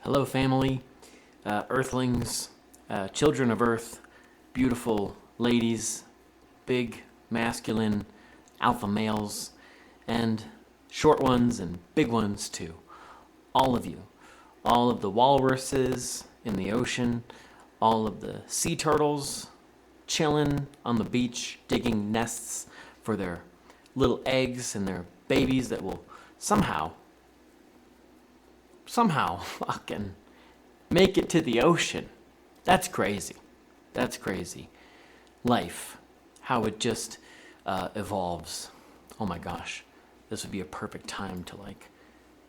Hello, family, Earthlings, children of Earth, beautiful ladies, big, masculine, alpha males, and short ones and big ones too. All of you. All of the walruses in the ocean, all of the sea turtles chilling on the beach, digging nests for their little eggs and their babies that will somehow fucking make it to the ocean. That's crazy. That's crazy. Life, how it just evolves. Oh my gosh, this would be a perfect time to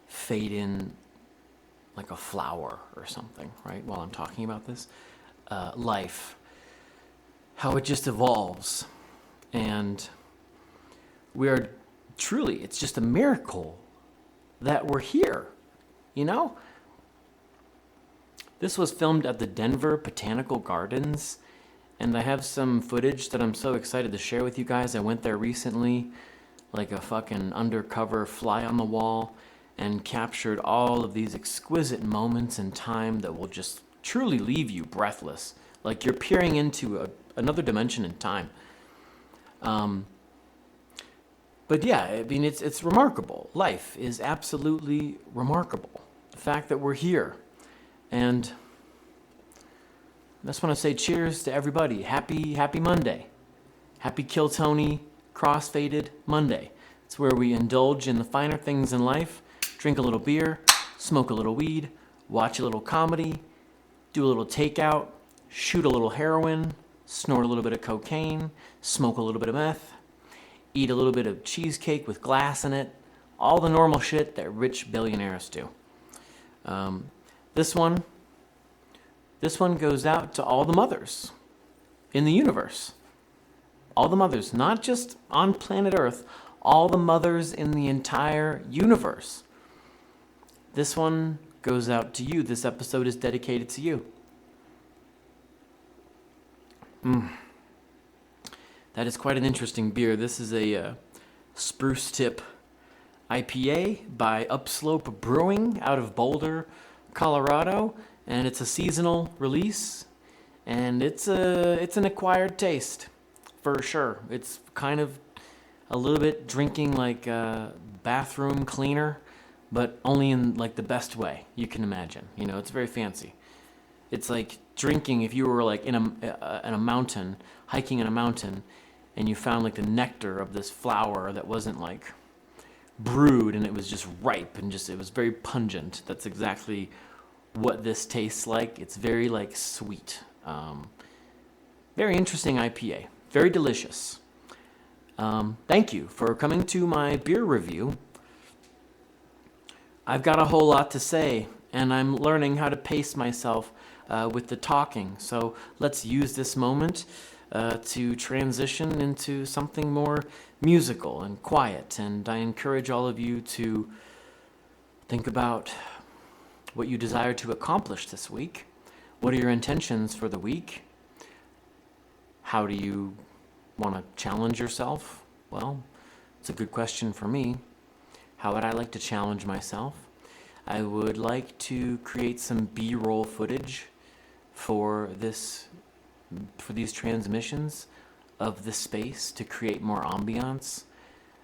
fade in like a flower or something, right? While I'm talking about this, life, how it just evolves, and we are truly. It's just a miracle that we're here. You know, this was filmed at the Denver Botanical Gardens, and I have some footage that I'm so excited to share with you guys. I went there recently, like a fucking undercover fly on the wall, and captured all of these exquisite moments in time that will just truly leave you breathless. Like you're peering into another dimension in time. But yeah, I mean, it's remarkable. Life is absolutely remarkable. The fact that we're here. And I just want to say cheers to everybody. Happy Monday. Happy Kill Tony Crossfaded Monday. It's where we indulge in the finer things in life, drink a little beer, smoke a little weed, watch a little comedy, do a little takeout, shoot a little heroin, snort a little bit of cocaine, smoke a little bit of meth, eat a little bit of cheesecake with glass in it, all the normal shit that rich billionaires do. This one goes out to all the mothers in the universe. All the mothers, not just on planet Earth, all the mothers in the entire universe. This one goes out to you. This episode is dedicated to you. That is quite an interesting beer. This is a Spruce Tip IPA by Upslope Brewing out of Boulder, Colorado, and it's a seasonal release, and it's an acquired taste for sure. It's kind of a little bit drinking like a bathroom cleaner, but only in like the best way you can imagine. You know, it's very fancy. It's like drinking if you were like in a mountain, hiking in a mountain, and you found like the nectar of this flower that wasn't like brewed and it was just ripe and just it was very pungent. That's exactly what this tastes like. It's very like sweet. Very interesting IPA. Very delicious. Thank you for coming to my beer review. I've got a whole lot to say, and I'm learning how to pace myself with the talking. So let's use this moment to transition into something more musical and quiet. And I encourage all of you to think about what you desire to accomplish this week. What are your intentions for the week? How do you want to challenge yourself? Well, it's a good question for me. How would I like to challenge myself? I would like to create some B-roll footage for these transmissions of the space to create more ambiance.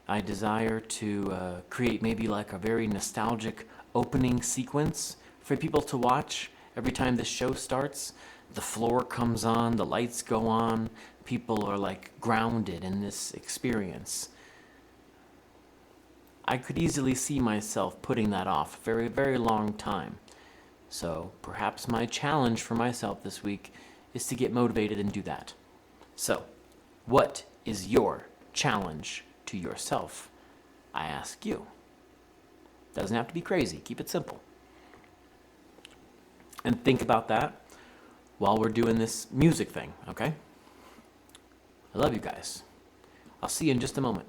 I desire to create maybe like a very nostalgic opening sequence for people to watch every time this show starts. The floor comes on, the lights go on, people are like grounded in this experience. I could easily see myself putting that off a very, very long time. So perhaps my challenge for myself this week is to get motivated and do that. So, what is your challenge to yourself? I ask you. Doesn't have to be crazy. Keep it simple. And think about that while we're doing this music thing, okay? I love you guys. I'll see you in just a moment.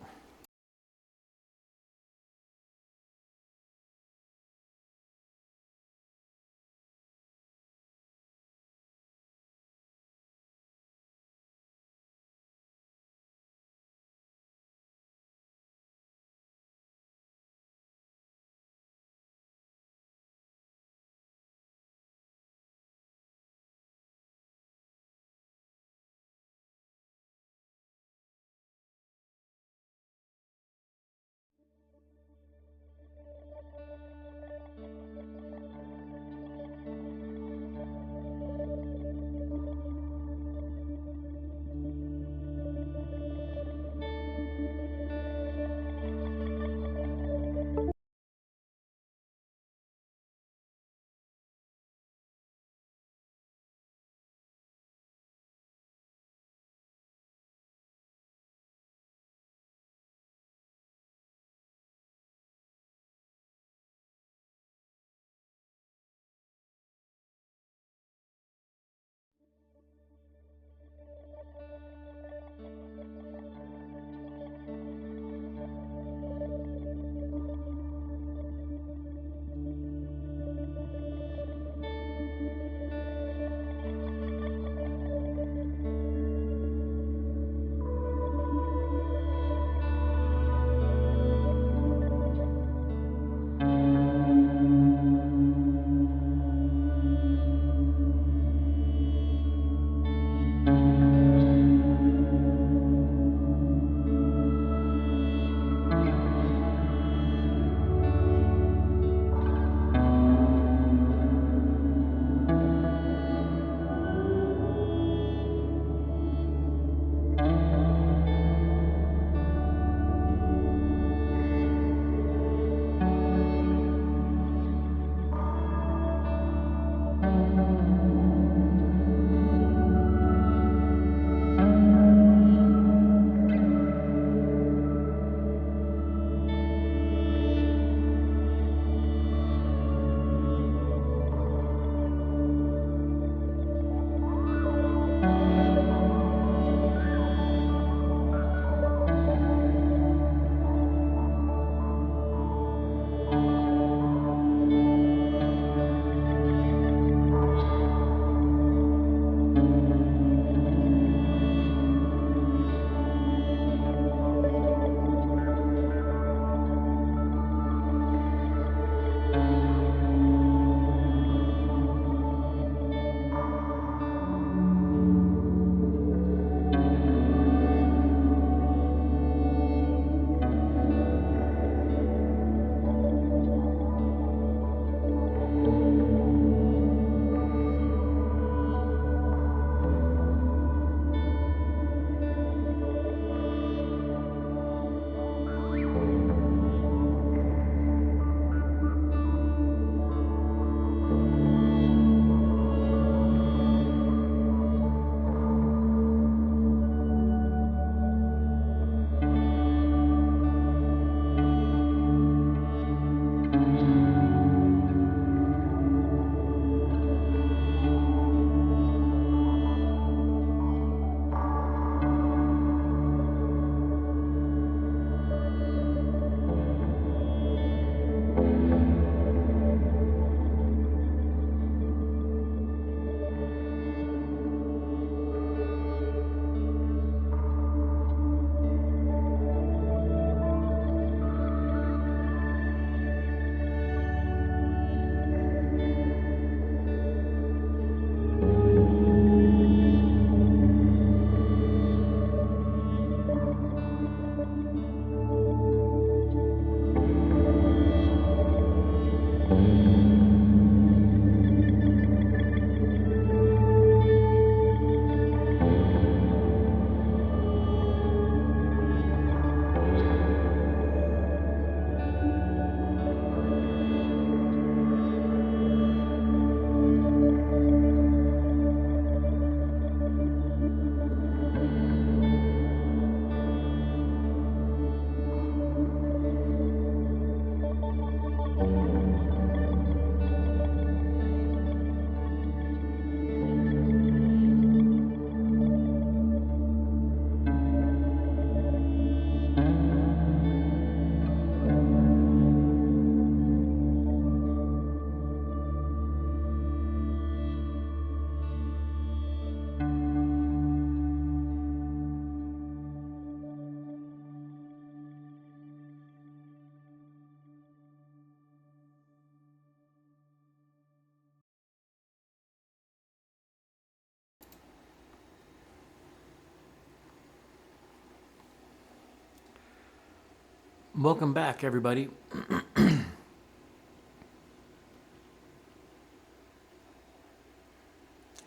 Welcome back, everybody.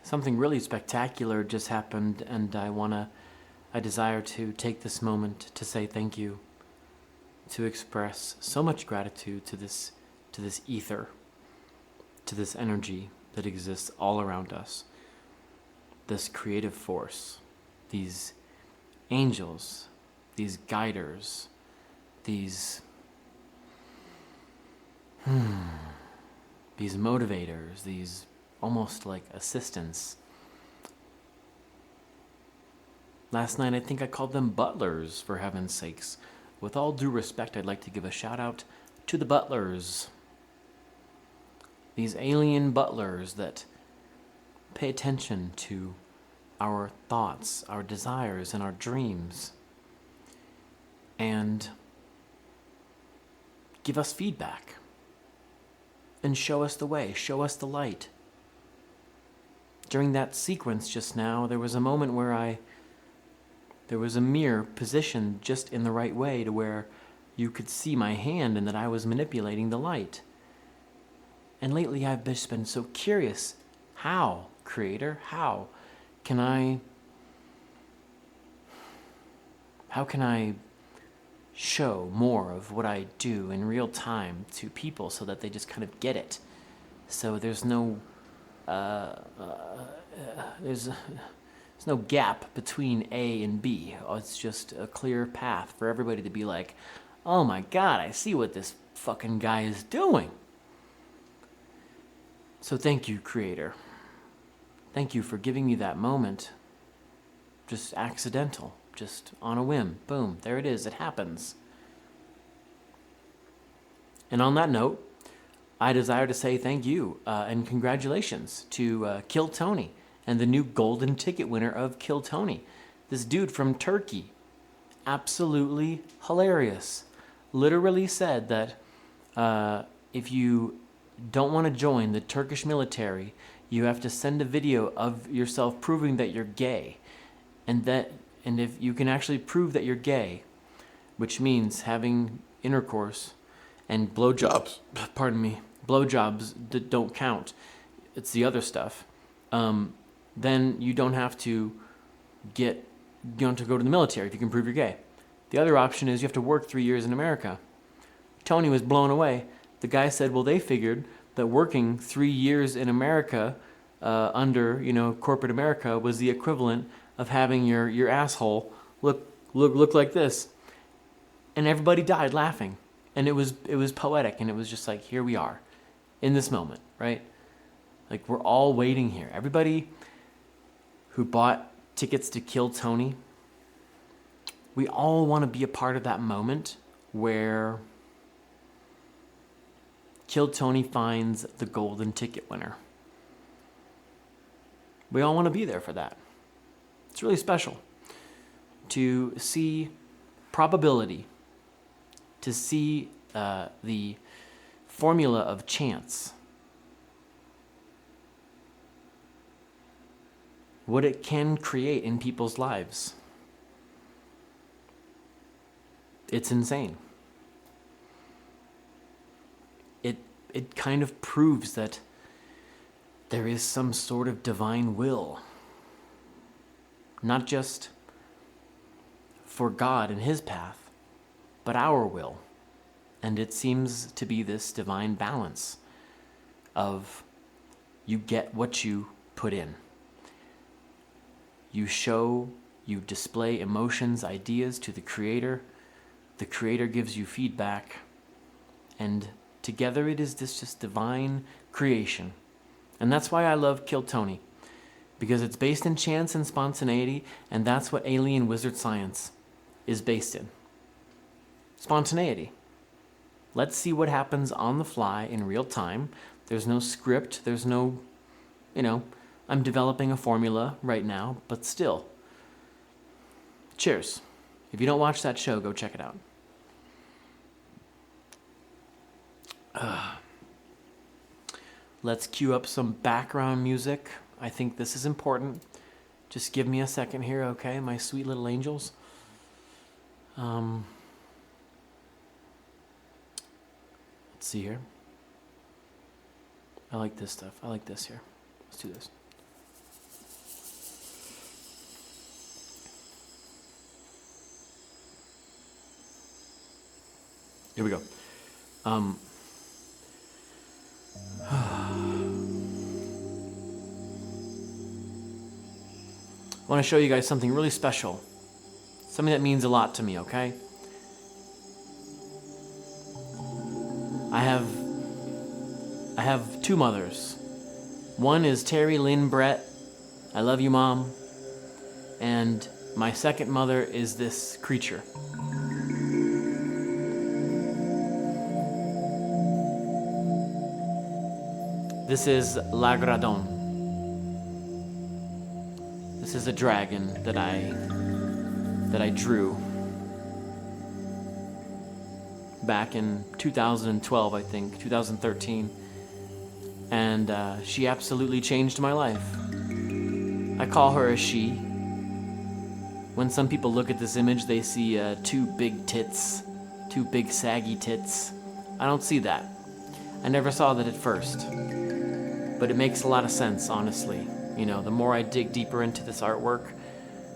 Something really spectacular just happened, and I desire to take this moment to say thank you, to express so much gratitude to this ether, to this energy that exists all around us, this creative force, these angels, these guiders, these motivators, these almost like assistants. Last night I think I called them butlers, for heaven's sakes. With all due respect, I'd like to give a shout out to the butlers. These alien butlers that pay attention to our thoughts, our desires, and our dreams, and give us feedback, and show us the way, show us the light. During that sequence just now, there was a moment where there was a mirror positioned just in the right way to where you could see my hand and that I was manipulating the light. And lately I've just been so curious. How, Creator? How can I show more of what I do in real time to people so that they just kind of get it? So there's no there's no gap between A and B. It's just a clear path for everybody to be like, oh my God, I see what this fucking guy is doing. So thank you, Creator. Thank you for giving me that moment. Just accidental, just on a whim. Boom, there it is, it happens. And on that note, I desire to say thank you and congratulations to Kill Tony and the new golden ticket winner of Kill Tony. This dude from Turkey. Absolutely hilarious. Literally said that if you don't want to join the Turkish military, you have to send a video of yourself proving that you're gay. And if you can actually prove that you're gay, which means having intercourse and blowjobs, blowjobs that don't count, it's the other stuff, then you don't have to go to the military if you can prove you're gay. The other option is you have to work 3 years in America. Tony was blown away. The guy said, well, they figured that working 3 years in America under corporate America was the equivalent of having your asshole look like this. And everybody died laughing. And it was poetic, and it was just like, here we are in this moment, right? Like, we're all waiting here. Everybody who bought tickets to Kill Tony, we all want to be a part of that moment where Kill Tony finds the golden ticket winner. We all want to be there for that. It's really special to see probability, to see the formula of chance, what it can create in people's lives. It's insane. It kind of proves that there is some sort of divine will, not just for God and his path, but our will. And it seems to be this divine balance of you get what you put in. You display emotions, ideas to the Creator. The Creator gives you feedback. And together it is this just divine creation. And that's why I love Kill Tony. Because it's based in chance and spontaneity, and that's what alien wizard science is based in. Spontaneity. Let's see what happens on the fly in real time. There's no script. There's no, I'm developing a formula right now, but still. Cheers. If you don't watch that show, go check it out. Let's cue up some background music. I think this is important. Just give me a second here, okay, my sweet little angels? see here. I like this stuff. I like this here. Let's do this. Here we go. I want to show you guys something really special. Something that means a lot to me, okay? I have two mothers. One is Terry Lynn Brett. I love you, Mom. And my second mother is this creature. This is Lagradon. This is a dragon that I drew back in 2012, I think, 2013. And she absolutely changed my life. I call her a she. When some people look at this image, they see two big tits, two big saggy tits. I don't see that. I never saw that at first. But it makes a lot of sense, honestly. You know, the more I dig deeper into this artwork,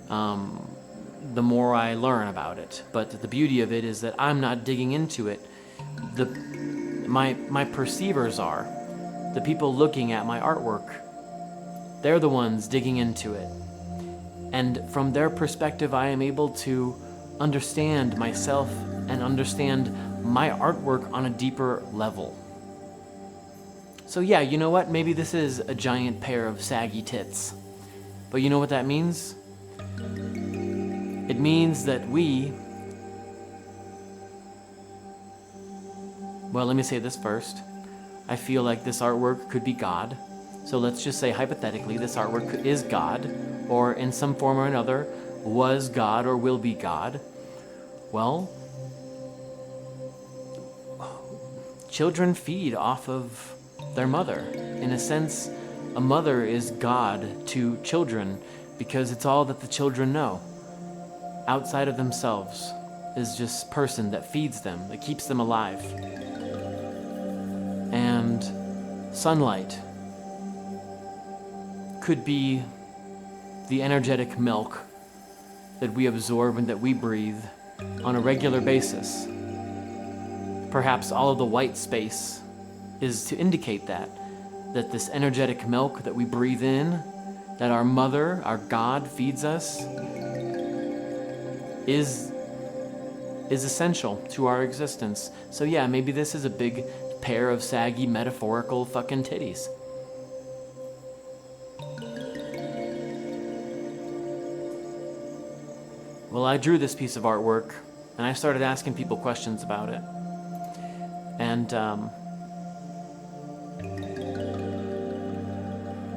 the more I learn about it. But the beauty of it is that I'm not digging into it. My perceivers are. The people looking at my artwork. They're the ones digging into it. And from their perspective, I am able to understand myself and understand my artwork on a deeper level. So yeah, you know what? Maybe this is a giant pair of saggy tits. But you know what that means? It means that well, let me say this first. I feel like this artwork could be God. So let's just say hypothetically this artwork is God, or in some form or another was God or will be God. Well, children feed off of their mother. In a sense, a mother is God to children because it's all that the children know. Outside of themselves is just person that feeds them, that keeps them alive. And sunlight could be the energetic milk that we absorb and that we breathe on a regular basis. Perhaps all of the white space is to indicate that this energetic milk that we breathe in, that our mother, our God, feeds us, is essential to our existence. So yeah, maybe this is a big pair of saggy, metaphorical fucking titties. Well, I drew this piece of artwork, and I started asking people questions about it. And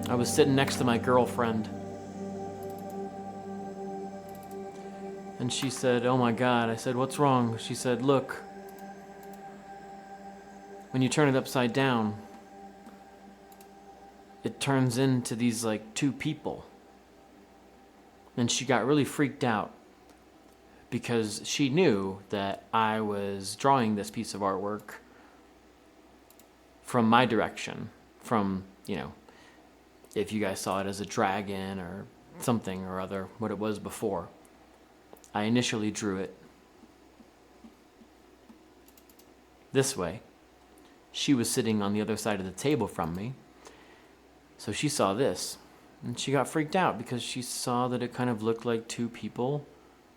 I was sitting next to my girlfriend, and she said, "Oh my God." I said, "What's wrong?" She said, "Look, when you turn it upside down, it turns into these like two people." And she got really freaked out because she knew that I was drawing this piece of artwork from my direction, from, you know, if you guys saw it as a dragon or something or other, what it was before. I initially drew it this way. She was sitting on the other side of the table from me, so she saw this, and she got freaked out because she saw that it kind of looked like two people.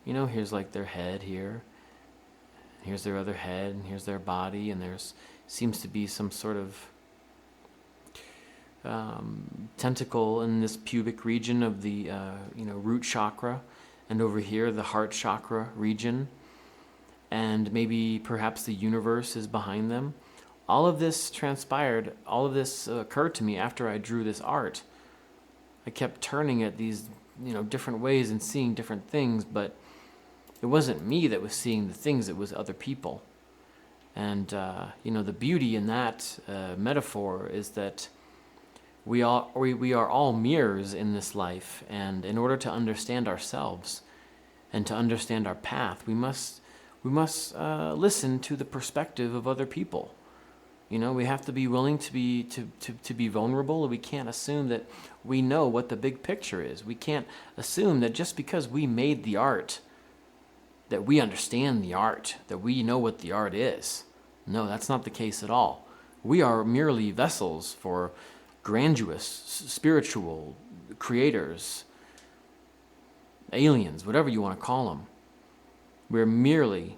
You know, here's like their head here, and here's their other head, and here's their body, and there's seems to be some sort of tentacle in this pubic region of the root chakra, and over here the heart chakra region, and maybe perhaps the universe is behind them. All of this transpired, all of this occurred to me after I drew this art. I kept turning it these different ways and seeing different things, but it wasn't me that was seeing the things, it was other people. And the beauty in that metaphor is that we are all mirrors in this life, and in order to understand ourselves and to understand our path, we must listen to the perspective of other people. We have to be willing to be vulnerable. We can't assume that we know what the big picture is. We can't assume that just because we made the art, that we understand the art, that we know what the art is. No, that's not the case at all. We are merely vessels for grandiose, spiritual creators, aliens, whatever you want to call them. We're merely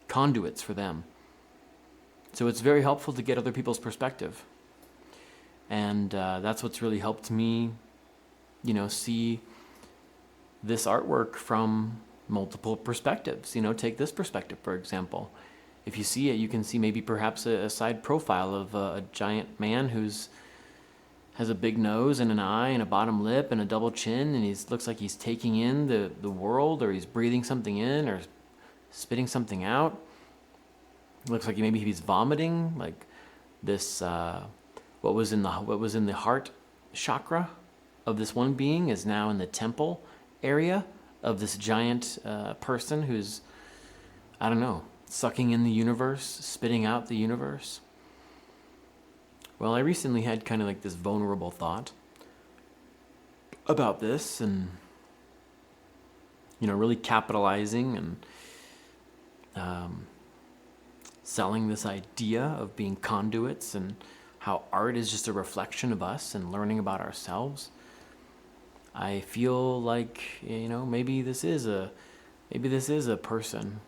conduits for them. So it's very helpful to get other people's perspective. And that's what's really helped me, see this artwork from multiple perspectives. Take this perspective, for example. If you see it, you can see maybe perhaps a side profile of a giant man who's has a big nose and an eye and a bottom lip and a double chin, and he looks like he's taking in the world, or he's breathing something in or spitting something out. It looks like maybe he's vomiting, like this. What was in the heart chakra of this one being is now in the temple area of this giant person who's, I don't know, sucking in the universe, spitting out the universe. Well, I recently had kind of like this vulnerable thought about this, and really capitalizing and selling this idea of being conduits, and how art is just a reflection of us and learning about ourselves. I feel like maybe this is a person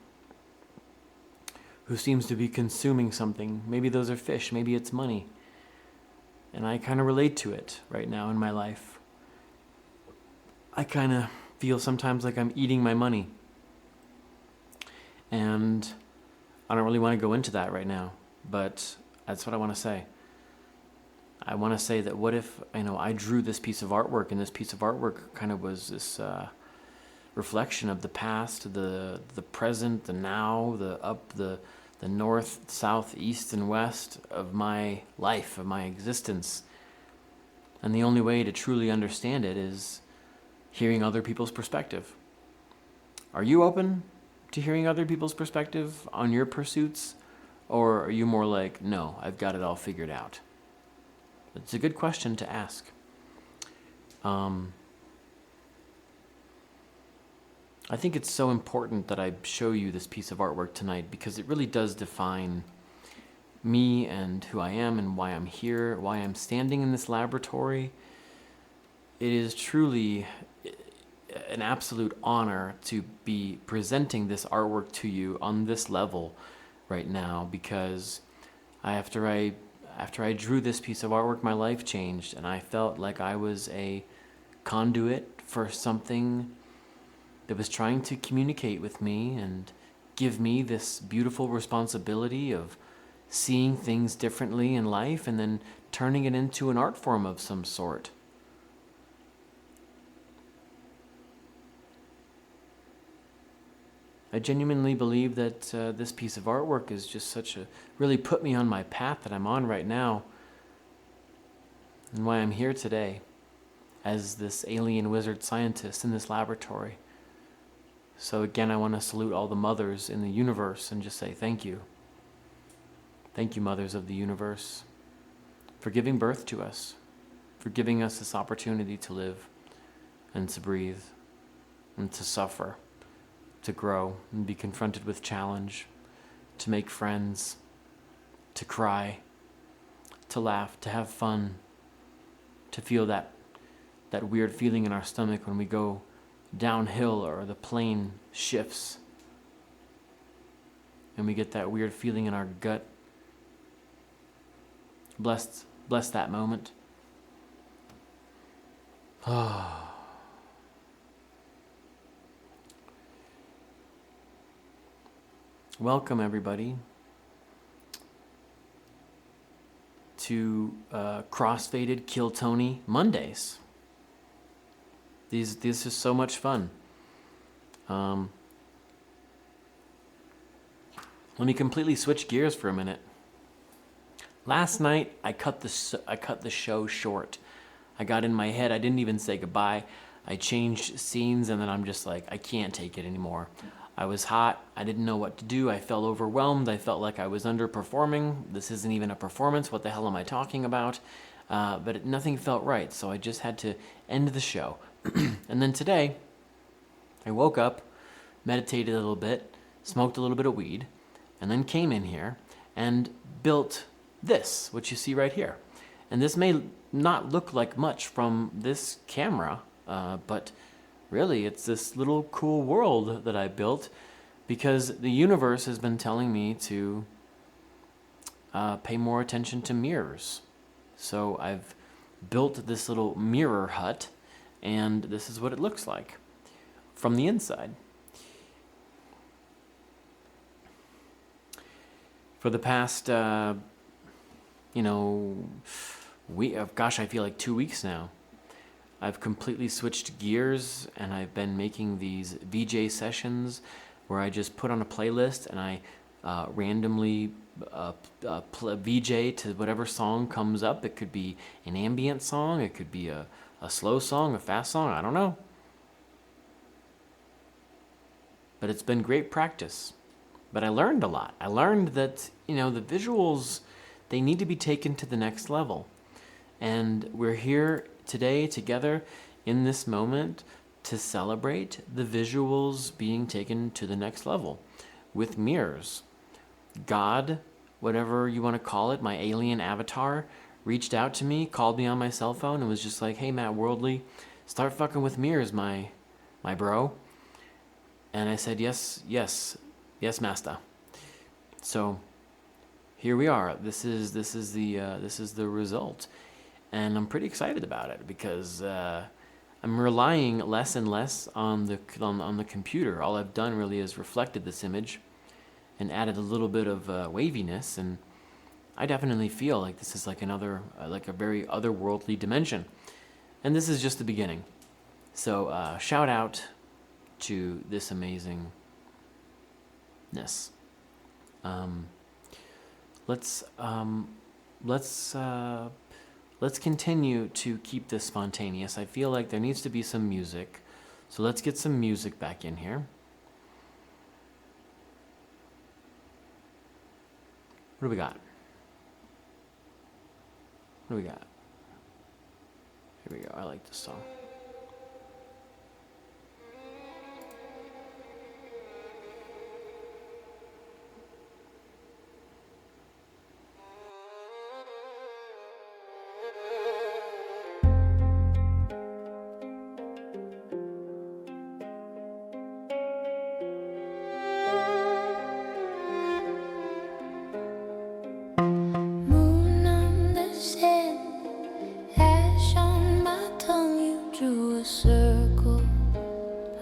who seems to be consuming something. Maybe those are fish, maybe it's money. And I kind of relate to it right now in my life. I kind of feel sometimes like I'm eating my money. And I don't really want to go into that right now, but that's what I want to say. I want to say that what if, I drew this piece of artwork, and this piece of artwork kind of was this reflection of the past, the present, the now, the north, south, east, and west of my life, of my existence. And the only way to truly understand it is hearing other people's perspective. Are you open to hearing other people's perspective on your pursuits? Or are you more like, no, I've got it all figured out? It's a good question to ask. I think it's so important that I show you this piece of artwork tonight, because it really does define me and who I am and why I'm here, why I'm standing in this laboratory. It is truly an absolute honor to be presenting this artwork to you on this level right now, because after I drew this piece of artwork, my life changed, and I felt like I was a conduit for something that was trying to communicate with me and give me this beautiful responsibility of seeing things differently in life and then turning it into an art form of some sort. I genuinely believe that this piece of artwork is just really put me on my path that I'm on right now, and why I'm here today as this alien wizard scientist in this laboratory. So again, I want to salute all the mothers in the universe and just say thank you. Thank you, mothers of the universe, for giving birth to us, for giving us this opportunity to live and to breathe and to suffer, to grow and be confronted with challenge, to make friends, to cry, to laugh, to have fun, to feel that weird feeling in our stomach when we go downhill or the plane shifts and we get that weird feeling in our gut. Bless that moment. Welcome, everybody, to Crossfaded Kill Tony Mondays. These are so much fun. Let me completely switch gears for a minute. Last night I cut the show short. I got in my head. I didn't even say goodbye. I changed scenes, and then I'm just like, I can't take it anymore. I was hot. I didn't know what to do. I felt overwhelmed. I felt like I was underperforming. This isn't even a performance. What the hell am I talking about? But nothing felt right, so I just had to end the show. And then today, I woke up, meditated a little bit, smoked a little bit of weed, and then came in here and built this, which you see right here. And this may not look like much from this camera, but really it's this little cool world that I built because the universe has been telling me to pay more attention to mirrors. So I've built this little mirror hut, and this is what it looks like from the inside. For the past, I feel like 2 weeks now, I've completely switched gears, and I've been making these VJ sessions where I just put on a playlist and I randomly VJ to whatever song comes up. It could be an ambient song, it could be a slow song, a fast song, I don't know. But it's been great practice. But I learned a lot. I learned that, the visuals, they need to be taken to the next level. And we're here today together in this moment to celebrate the visuals being taken to the next level with mirrors. God, whatever you want to call it, my alien avatar, reached out to me, called me on my cell phone, and was just like, hey, Matt Worldly, start fucking with mirrors, my bro. And I said, yes, master. So here we are. This is the result, and I'm pretty excited about it because I'm relying less and less on the computer. All I've done really is reflected this image and added a little bit of waviness, and I definitely feel like this is like a very otherworldly dimension, and this is just the beginning. So shout out to this amazingness. Let's continue to keep this spontaneous. I feel like there needs to be some music, so let's get some music back in here. What do we got? Here we go. I like this song.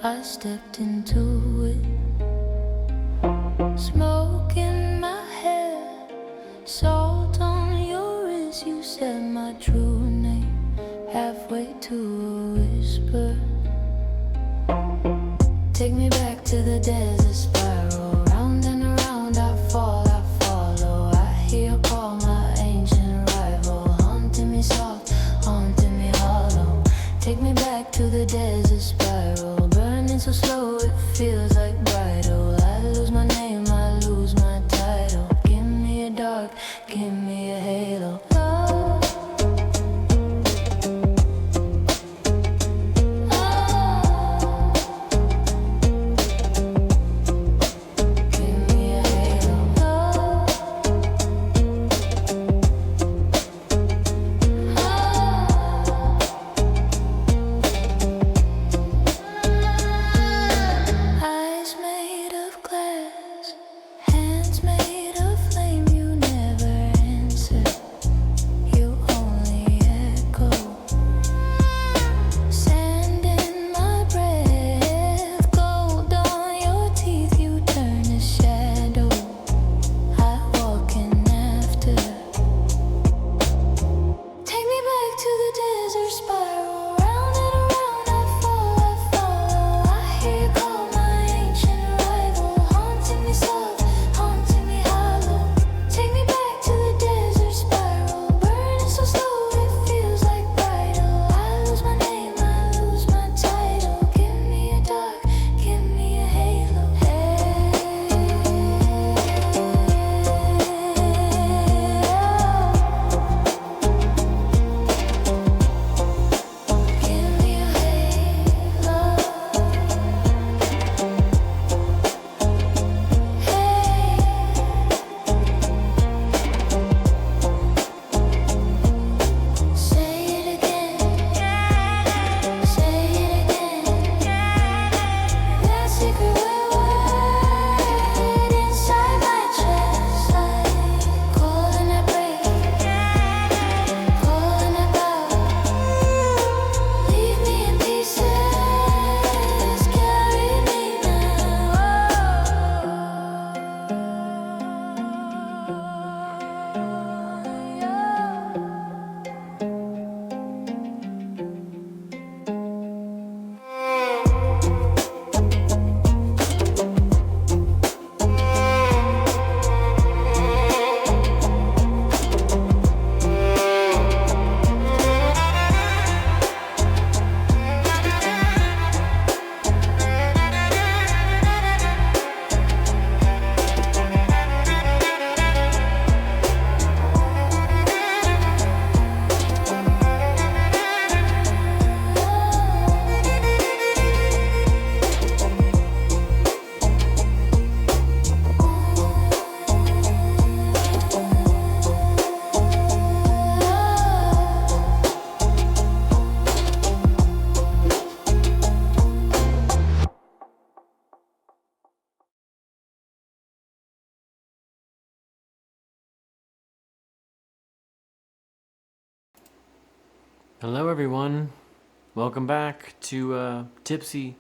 I stepped into it, smoke in my hair, salt on your wrist. You said my true name, halfway to a whisper. Take me back to the desert spiral, round and around I fall, I follow. I hear you call my ancient rival, haunting me soft, haunting me hollow. Take me back to the desert spiral, burning so slow it feels like bridal. I lose my name, I lose my title. Give me a dark, give me a halo. Hey Hello, everyone. Welcome back to Tipsy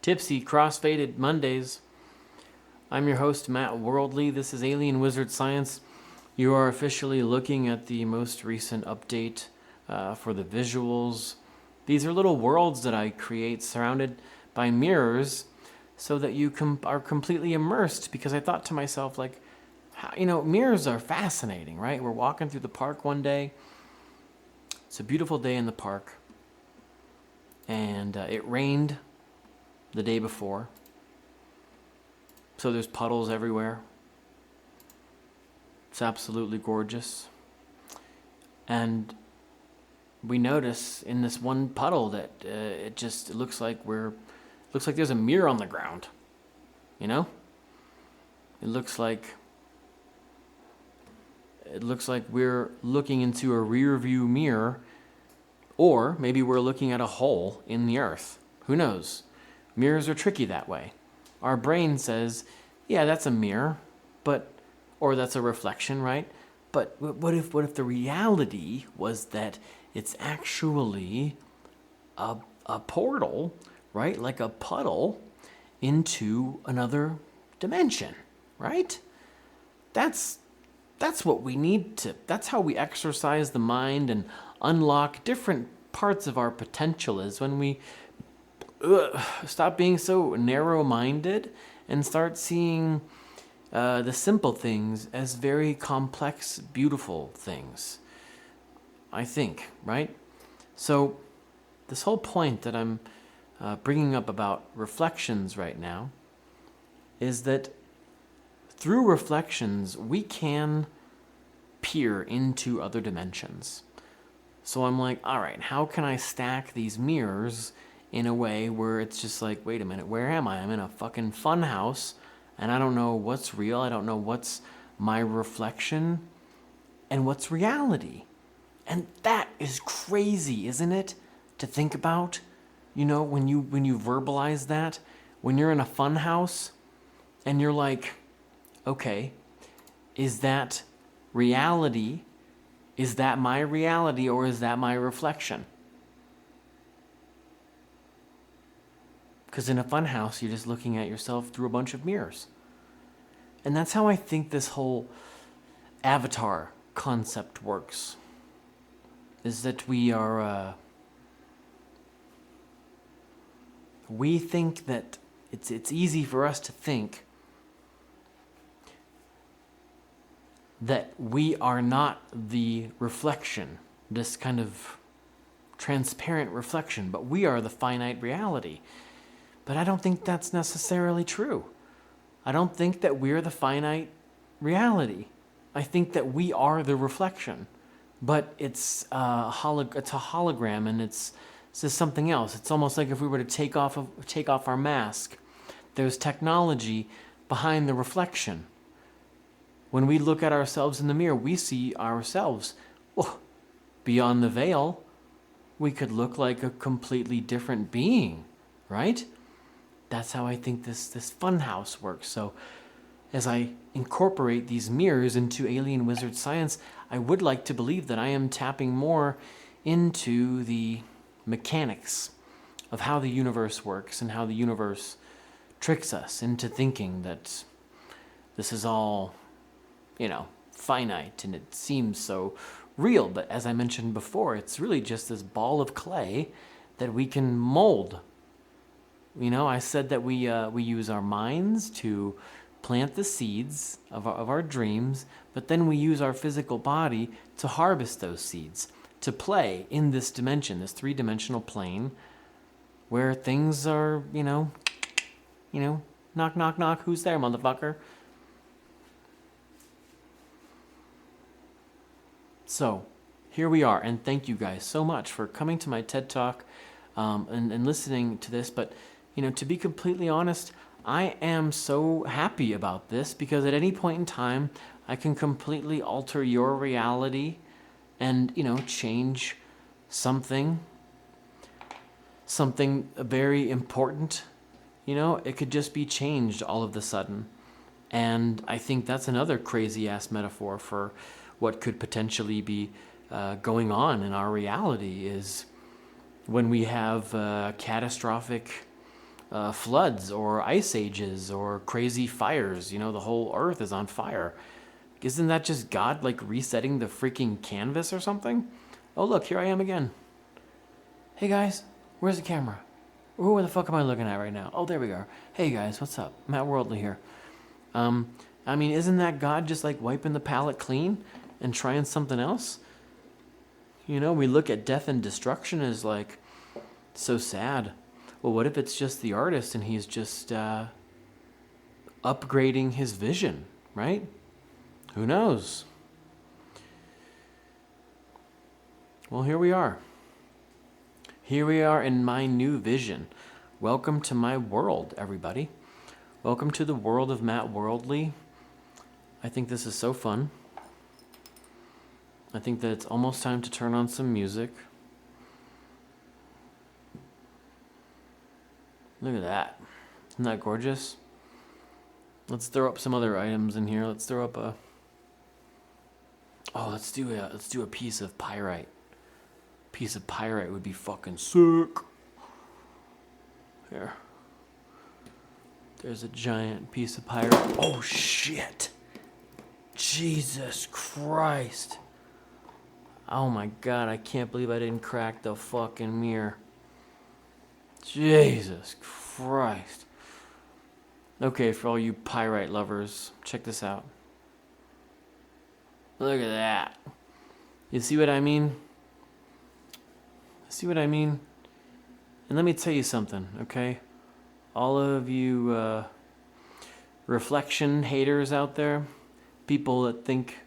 Crossfaded Mondays. I'm your host, Matt Worldly. This is Alien Wizard Science. You are officially looking at the most recent update for the visuals. These are little worlds that I create surrounded by mirrors so that you are completely immersed, because I thought to myself, like, mirrors are fascinating, right? We're walking through the park one day. It's a beautiful day in the park, and it rained the day before, so there's puddles everywhere. It's absolutely gorgeous. And we notice in this one puddle that it looks like there's a mirror on the ground. You know? It looks like we're looking into a rear view mirror, or maybe we're looking at a hole in the earth. Who knows? Mirrors are tricky that way. Our brain says, yeah, that's a mirror, or that's a reflection, right? But what if the reality was that it's actually a portal, right? Like a puddle into another dimension, right? That's what we need to. That's how we exercise the mind and unlock different parts of our potential, is when we stop being so narrow-minded and start seeing the simple things as very complex, beautiful things. I think, right? So this whole point that I'm bringing up about reflections right now is that through reflections, we can peer into other dimensions. So I'm like, all right, how can I stack these mirrors in a way where it's just like, wait a minute, where am I? I'm in a fucking fun house, and I don't know what's real. I don't know what's my reflection and what's reality. And that is crazy, isn't it? To think about, when you verbalize that, when you're in a fun house and you're like, okay, is that reality? Is that my reality, or is that my reflection? Because in a funhouse, you're just looking at yourself through a bunch of mirrors. And that's how I think this whole avatar concept works. Is that we think that it's easy for us to think that we are not the reflection, this kind of transparent reflection, but we are the finite reality. But I don't think that's necessarily true. I don't think that we're the finite reality. I think that we are the reflection, but it's a hologram, and it's just something else. It's almost like if we were to take off our mask, there's technology behind the reflection. When we look at ourselves in the mirror, we see ourselves. Well, beyond the veil, we could look like a completely different being, right? That's how I think this funhouse works. So as I incorporate these mirrors into Alien Wizard Science, I would like to believe that I am tapping more into the mechanics of how the universe works and how the universe tricks us into thinking that this is all, finite, and it seems so real. But as I mentioned before, it's really just this ball of clay that we can mold. I said that we use our minds to plant the seeds of our dreams, but then we use our physical body to harvest those seeds, to play in this dimension, this three-dimensional plane, where things are, knock, knock, knock, who's there, motherfucker? So, here we are, and thank you guys so much for coming to my TED Talk and listening to this. But, to be completely honest, I am so happy about this, because at any point in time, I can completely alter your reality and, change something very important. It could just be changed all of a sudden. And I think that's another crazy-ass metaphor for what could potentially be going on in our reality is when we have catastrophic floods or ice ages or crazy fires. You know, the whole earth is on fire. Isn't that just God like resetting the freaking canvas or something? Oh, look, here I am again. Hey guys, where's the camera? Where the fuck am I looking at right now? Oh, there we are. Hey guys, what's up? Matt Worldly here. I mean, isn't that God just like wiping the palette clean and trying something else? You know, we look at death and destruction as like so sad. Well, what if it's just the artist and he's just upgrading his vision, right? Who knows? Well, here we are. Here we are in my new vision. Welcome to my world, everybody. Welcome to the world of Matt Worldly. I think this is so fun. I think that it's almost time to turn on some music. Look at that. Isn't that gorgeous? Let's throw up some other items in here. Let's throw up a... Oh, let's do a piece of pyrite. Piece of pyrite would be fucking sick. Here. There's a giant piece of pyrite. Oh shit. Jesus Christ. Oh my God, I can't believe I didn't crack the fucking mirror. Jesus Christ. Okay, for all you pyrite lovers, check this out. Look at that. You see what I mean? See what I mean? And let me tell you something, okay? All of you reflection haters out there, people that think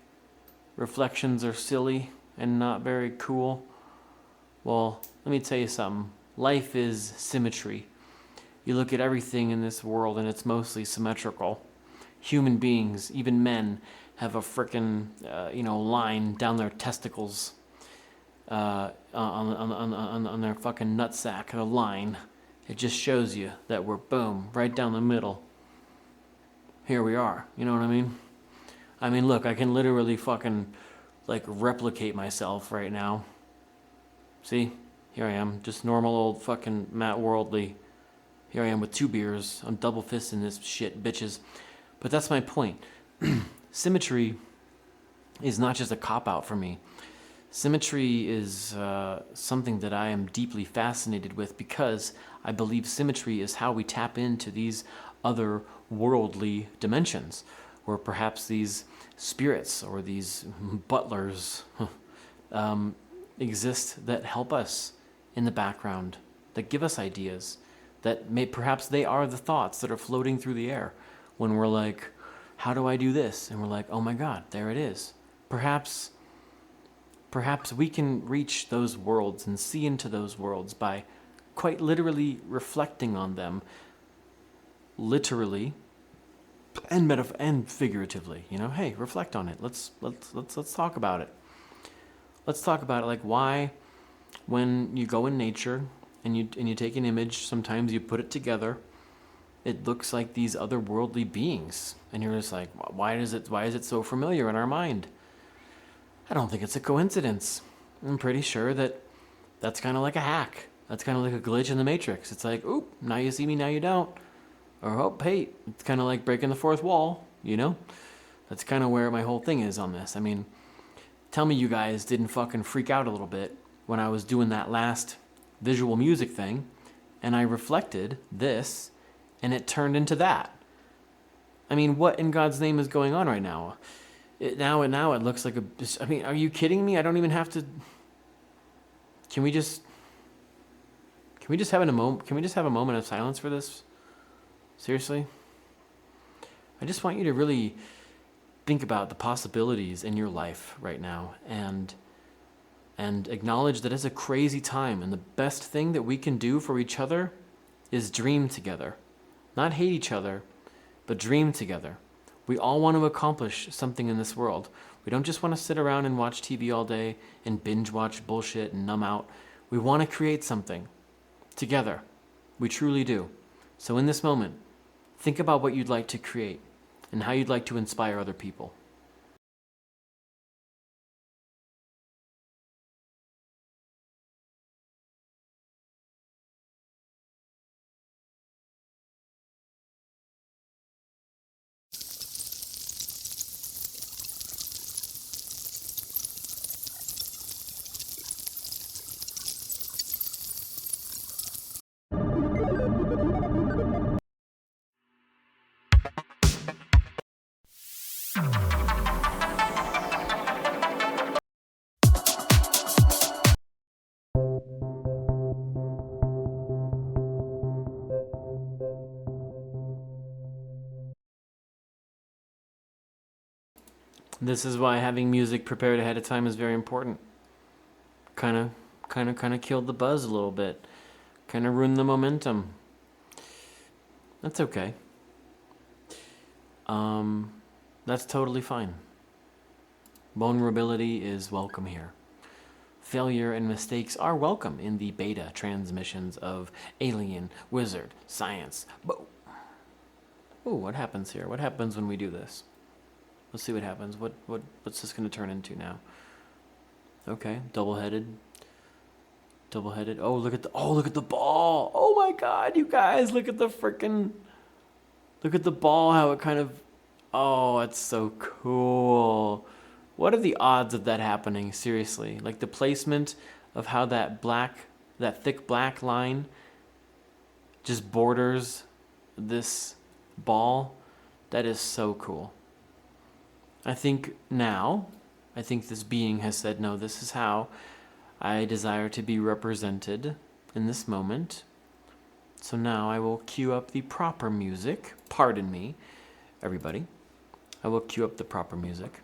reflections are silly and not very cool, well, let me tell you something. Life is symmetry. You look at everything in this world and it's mostly symmetrical. Human beings, even men, have a frickin' line down their testicles, on their fucking nutsack, a line. It just shows you that we're boom, right down the middle. Here we are. You know what I mean? I mean, look, I can literally fucking like replicate myself right now. See? Here I am, just normal old fucking Matt Worldly. Here I am with 2 beers. I'm double fisting this shit, bitches. But that's my point. Symmetry is not just a cop-out for me. Symmetry is something that I am deeply fascinated with because I believe symmetry is how we tap into these other worldly dimensions, where perhaps these spirits or these butlers exist that help us in the background, that give us ideas, that perhaps they are the thoughts that are floating through the air when we're like, how do I do this? And we're like, oh my God, there it is. Perhaps we can reach those worlds and see into those worlds by quite literally reflecting on them, literally and figuratively. You know, hey, reflect on it. Let's talk about it. Let's talk about it. Like, why, when you go in nature and you take an image, sometimes you put it together, it looks like these otherworldly beings, and you're just like, why is it so familiar in our mind? I don't think it's a coincidence. I'm pretty sure that's kind of like a hack. That's kind of like a glitch in the Matrix. It's like, oop, now you see me, now you don't. Or, oh, hey, it's kind of like breaking the fourth wall, you know? That's kind of where my whole thing is on this. I mean, tell me you guys didn't fucking freak out a little bit when I was doing that last visual music thing, and I reflected this, and it turned into that. I mean, what in God's name is going on right now? Now it looks like I mean, are you kidding me? I don't even have to. Can we just have a moment of silence for this? Seriously? I just want you to really think about the possibilities in your life right now and acknowledge that it's a crazy time, and the best thing that we can do for each other is dream together. Not hate each other, but dream together. We all want to accomplish something in this world. We don't just want to sit around and watch TV all day and binge watch bullshit and numb out. We want to create something together. We truly do. So in this moment, think about what you'd like to create and how you'd like to inspire other people. This is why having music prepared ahead of time is very important. Kind of killed the buzz a little bit. Kind of ruined the momentum. That's okay. That's totally fine. Vulnerability is welcome here. Failure and mistakes are welcome in the beta transmissions of Alien, Wizard, Science. But, ooh, what happens here? What happens when we do this? Let's see what happens. What's this going to turn into now? Okay, double-headed. Oh, look at the ball. Oh my God, you guys, look at the ball, how it kind of, oh, it's so cool. What are the odds of that happening? Seriously, like the placement of how that thick black line just borders this ball. That is so cool. I think this being has said, no, this is how I desire to be represented in this moment. So now I will cue up the proper music. Pardon me, everybody. I will cue up the proper music.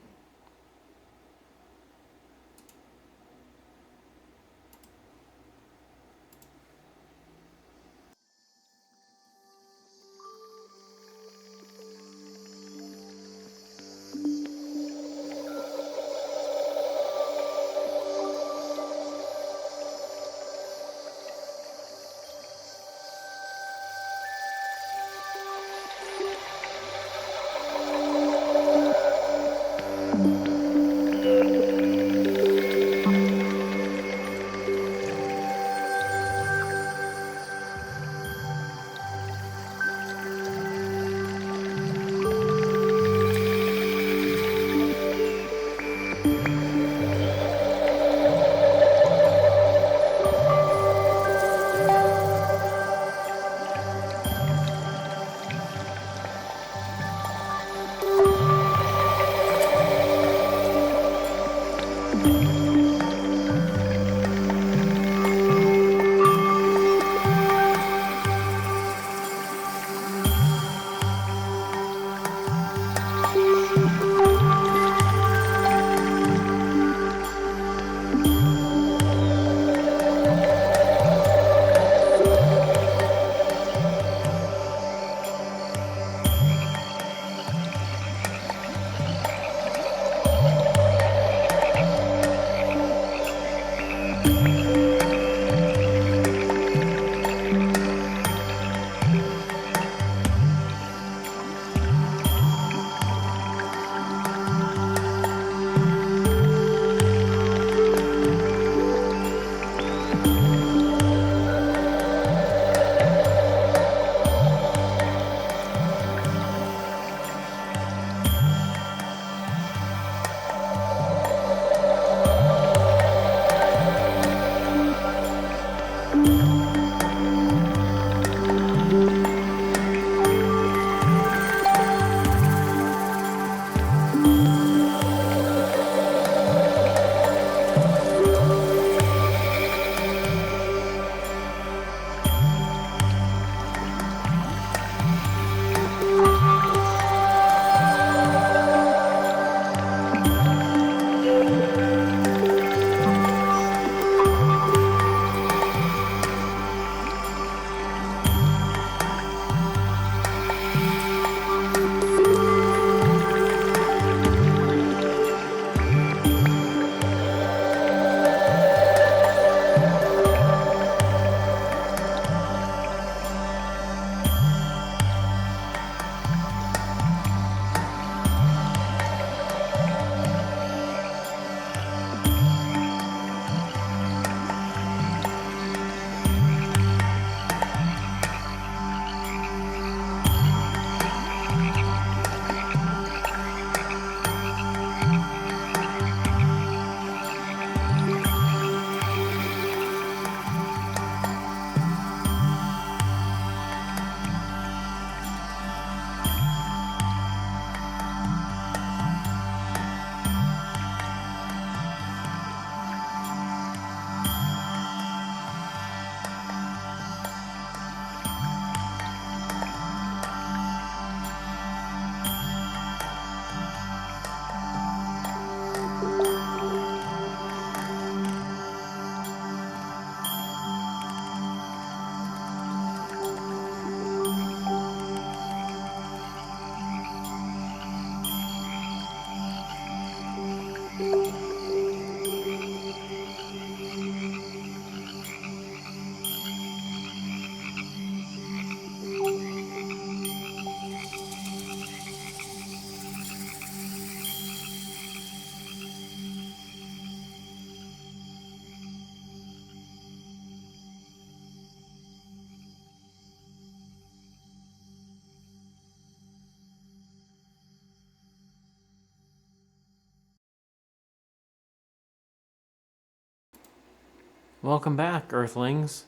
Welcome back, Earthlings.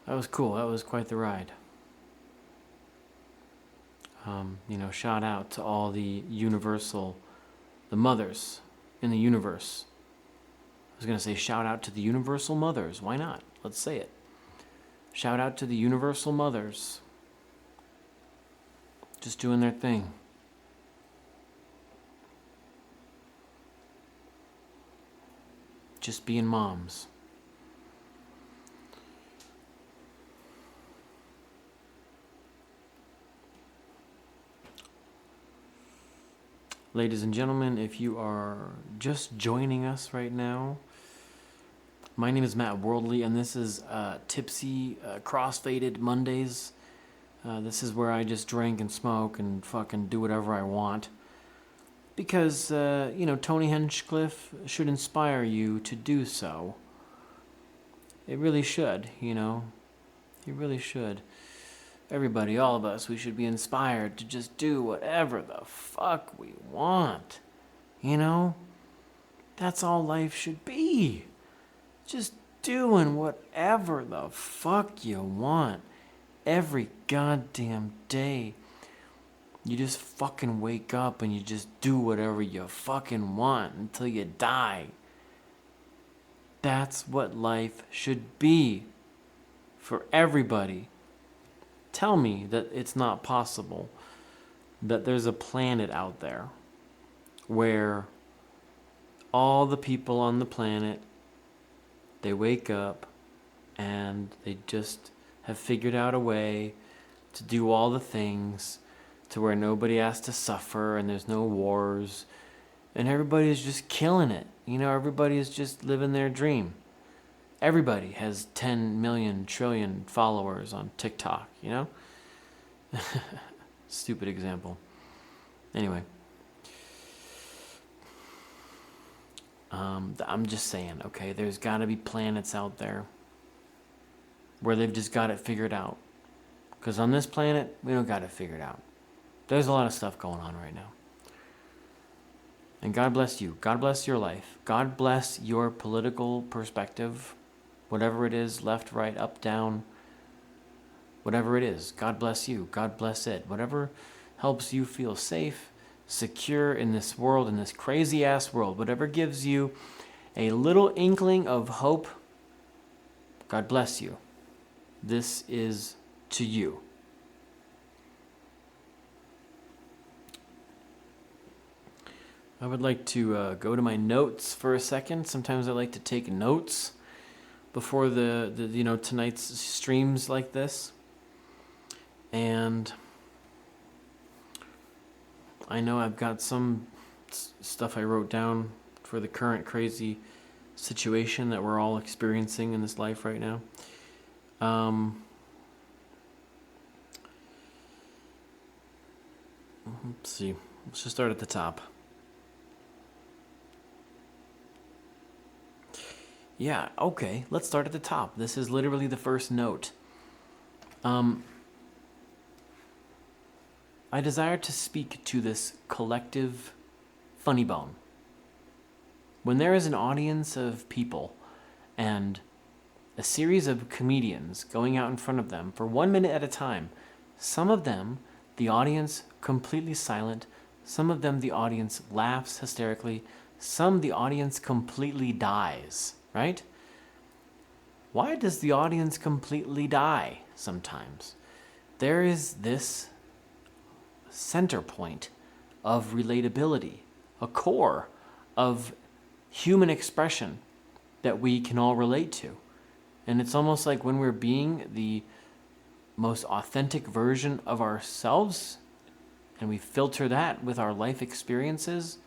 That was cool. That was quite the ride. Shout out to all the mothers in the universe. I was going to say shout out to the universal mothers. Why not? Let's say it. Shout out to the universal mothers. Just doing their thing. Just being moms. Ladies and gentlemen, if you are just joining us right now, my name is Matt Worldly, and this is Tipsy Crossfaded Mondays. This is where I just drink and smoke and fucking do whatever I want. Because, Tony Hinchcliffe should inspire you to do so. It really should, It really should. Everybody, all of us, we should be inspired to just do whatever the fuck we want. That's all life should be. Just doing whatever the fuck you want. Every goddamn day. You just fucking wake up and you just do whatever you fucking want until you die. That's what life should be for everybody. Tell me that it's not possible that there's a planet out there where all the people on the planet, they wake up and they just have figured out a way to do all the things to where nobody has to suffer and there's no wars and everybody is just killing it. Everybody is just living their dream. Everybody has 10 million trillion followers on TikTok, Stupid example. Anyway. I'm just saying, okay, there's got to be planets out there where they've just got it figured out. Because on this planet, we don't got it figured out. There's a lot of stuff going on right now. And God bless you. God bless your life. God bless your political perspective. Whatever it is, left, right, up, down. Whatever it is. God bless you. God bless it. Whatever helps you feel safe, secure in this world, in this crazy-ass world. Whatever gives you a little inkling of hope. God bless you. This is to you. I would like to go to my notes for a second. Sometimes I like to take notes before the tonight's streams like this. And I know I've got some stuff I wrote down for the current crazy situation that we're all experiencing in this life right now. Let's see. Let's just start at the top. Yeah, okay. Let's start at the top. This is literally the first note. I desire to speak to this collective funny bone. When there is an audience of people and a series of comedians going out in front of them for 1 minute at a time, some of them, the audience completely silent, some of them the audience laughs hysterically, some the audience completely dies, right? Why does the audience completely die sometimes? There is this center point of relatability, a core of human expression that we can all relate to. And it's almost like when we're being the most authentic version of ourselves and we filter that with our life experiences,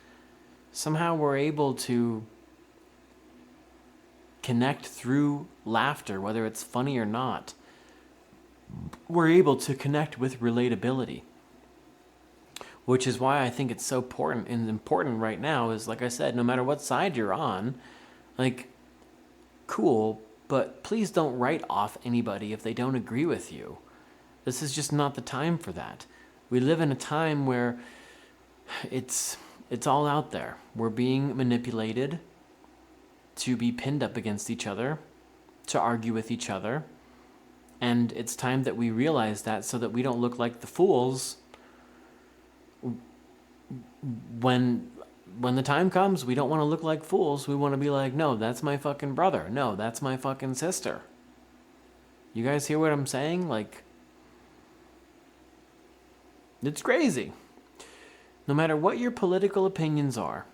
somehow we're able to connect through laughter, whether it's funny or not. We're able to connect with relatability. Which is why I think it's so important right now is, like I said, no matter what side you're on, cool, but please don't write off anybody if they don't agree with you. This is just not the time for that. We live in a time where it's all out there. We're being manipulated. to be pinned up against each other, to argue with each other. And it's time that we realize that, so that we don't look like the fools when the time comes. We don't want to look like fools. We want to be like, no, that's my fucking brother. No, that's my fucking sister. You guys hear what I'm saying? Like, it's crazy. No matter what your political opinions are,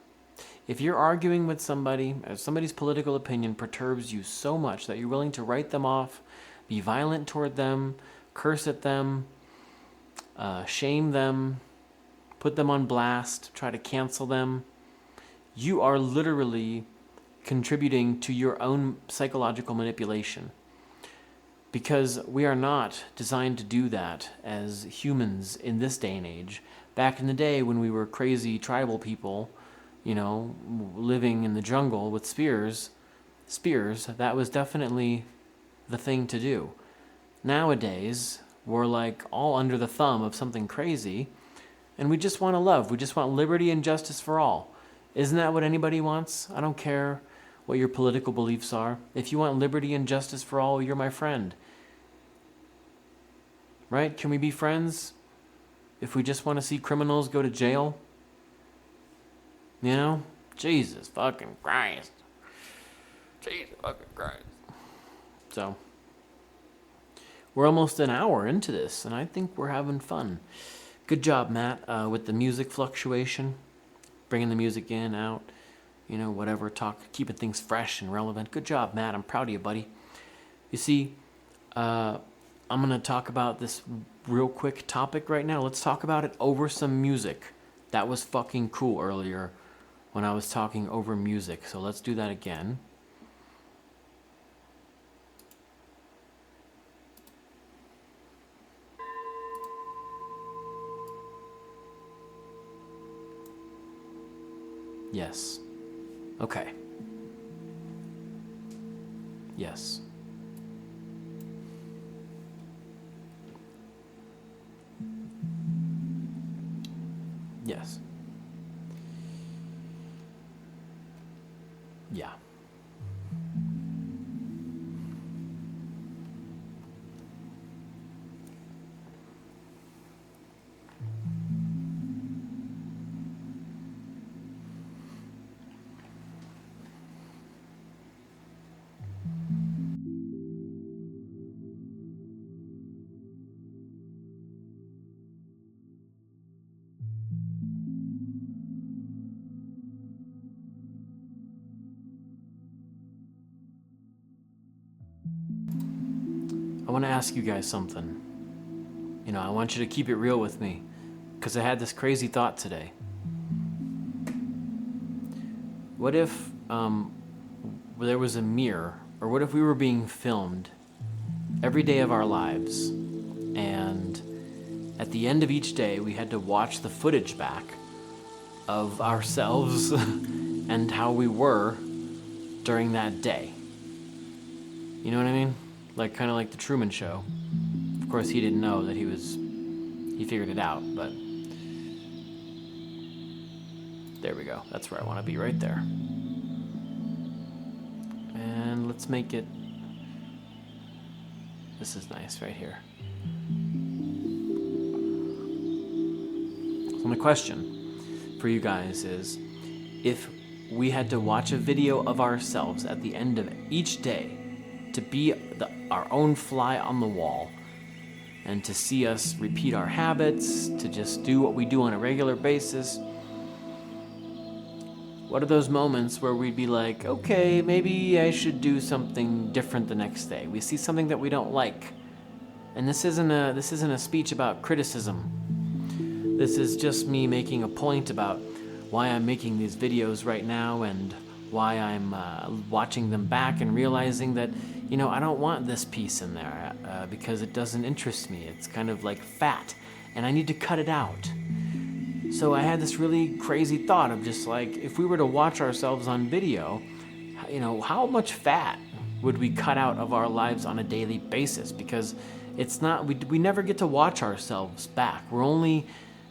if you're arguing with somebody, if somebody's political opinion perturbs you so much that you're willing to write them off, be violent toward them, curse at them, shame them, put them on blast, try to cancel them, you are literally contributing to your own psychological manipulation. Because we are not designed to do that as humans in this day and age. Back in the day when we were crazy tribal people, living in the jungle with spears, that was definitely the thing to do. Nowadays, we're like all under the thumb of something crazy, and we just want to love. We just want liberty and justice for all. Isn't that what anybody wants? I don't care what your political beliefs are. If you want liberty and justice for all, you're my friend. Right? Can we be friends if we just want to see criminals go to jail? Jesus fucking Christ. Jesus fucking Christ. So, we're almost an hour into this, and I think we're having fun. Good job, Matt, with the music fluctuation. Bringing the music in, out, whatever, keeping things fresh and relevant. Good job, Matt. I'm proud of you, buddy. You see, I'm going to talk about this real quick topic right now. Let's talk about it over some music. That was fucking cool earlier when I was talking over music. So let's do that again. Yes. Okay. Yes. Yes. Yeah. I want to ask you guys something. I want you to keep it real with me, because I had this crazy thought today. What if there was a mirror, or what if we were being filmed every day of our lives, and at the end of each day we had to watch the footage back of ourselves and how we were during that day? You know what I mean? Kind of like the Truman Show. Of course, he didn't know that he figured it out, but there we go. That's where I want to be, right there. And let's make it, this is nice right here. So my question for you guys is, if we had to watch a video of ourselves at the end of each day, to be our own fly on the wall, and to see us repeat our habits, to just do what we do on a regular basis, what are those moments where we'd be like, okay, maybe I should do something different the next day? We see something that we don't like. And this isn't a speech about criticism. This is just me making a point about why I'm making these videos right now, and why I'm watching them back and realizing that, I don't want this piece in there because it doesn't interest me. It's kind of like fat, and I need to cut it out. So I had this really crazy thought of just like, if we were to watch ourselves on video, how much fat would we cut out of our lives on a daily basis? Because it's not, we never get to watch ourselves back. We're only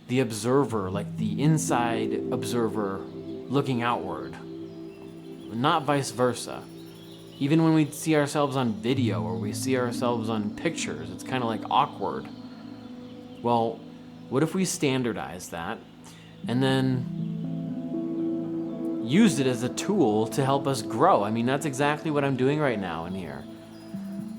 the observer, like the inside observer looking outward. not vice versa. Even when we see ourselves on video or we see ourselves on pictures, it's kind of like awkward. Well, what if we standardize that and then used it as a tool to help us grow? I mean, that's exactly what I'm doing right now in here.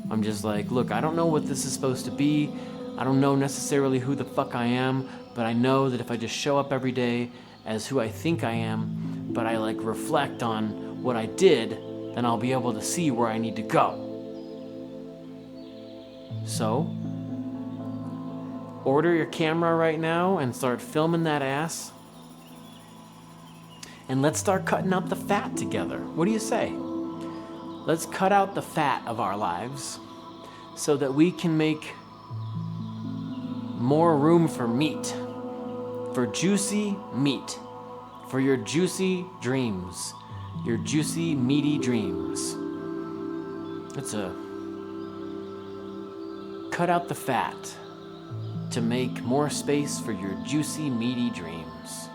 I'm just like, look, I don't know what this is supposed to be. I don't know necessarily who the fuck I am, but I know that if I just show up every day as who I think I am, but I like reflect on what I did, then I'll be able to see where I need to go. So, order your camera right now and start filming that ass. And let's start cutting out the fat together. What do you say? Let's cut out the fat of our lives so that we can make more room for meat, for juicy meat, for your juicy dreams, your juicy, meaty dreams. It's a cut out the fat to make more space for your juicy, meaty dreams.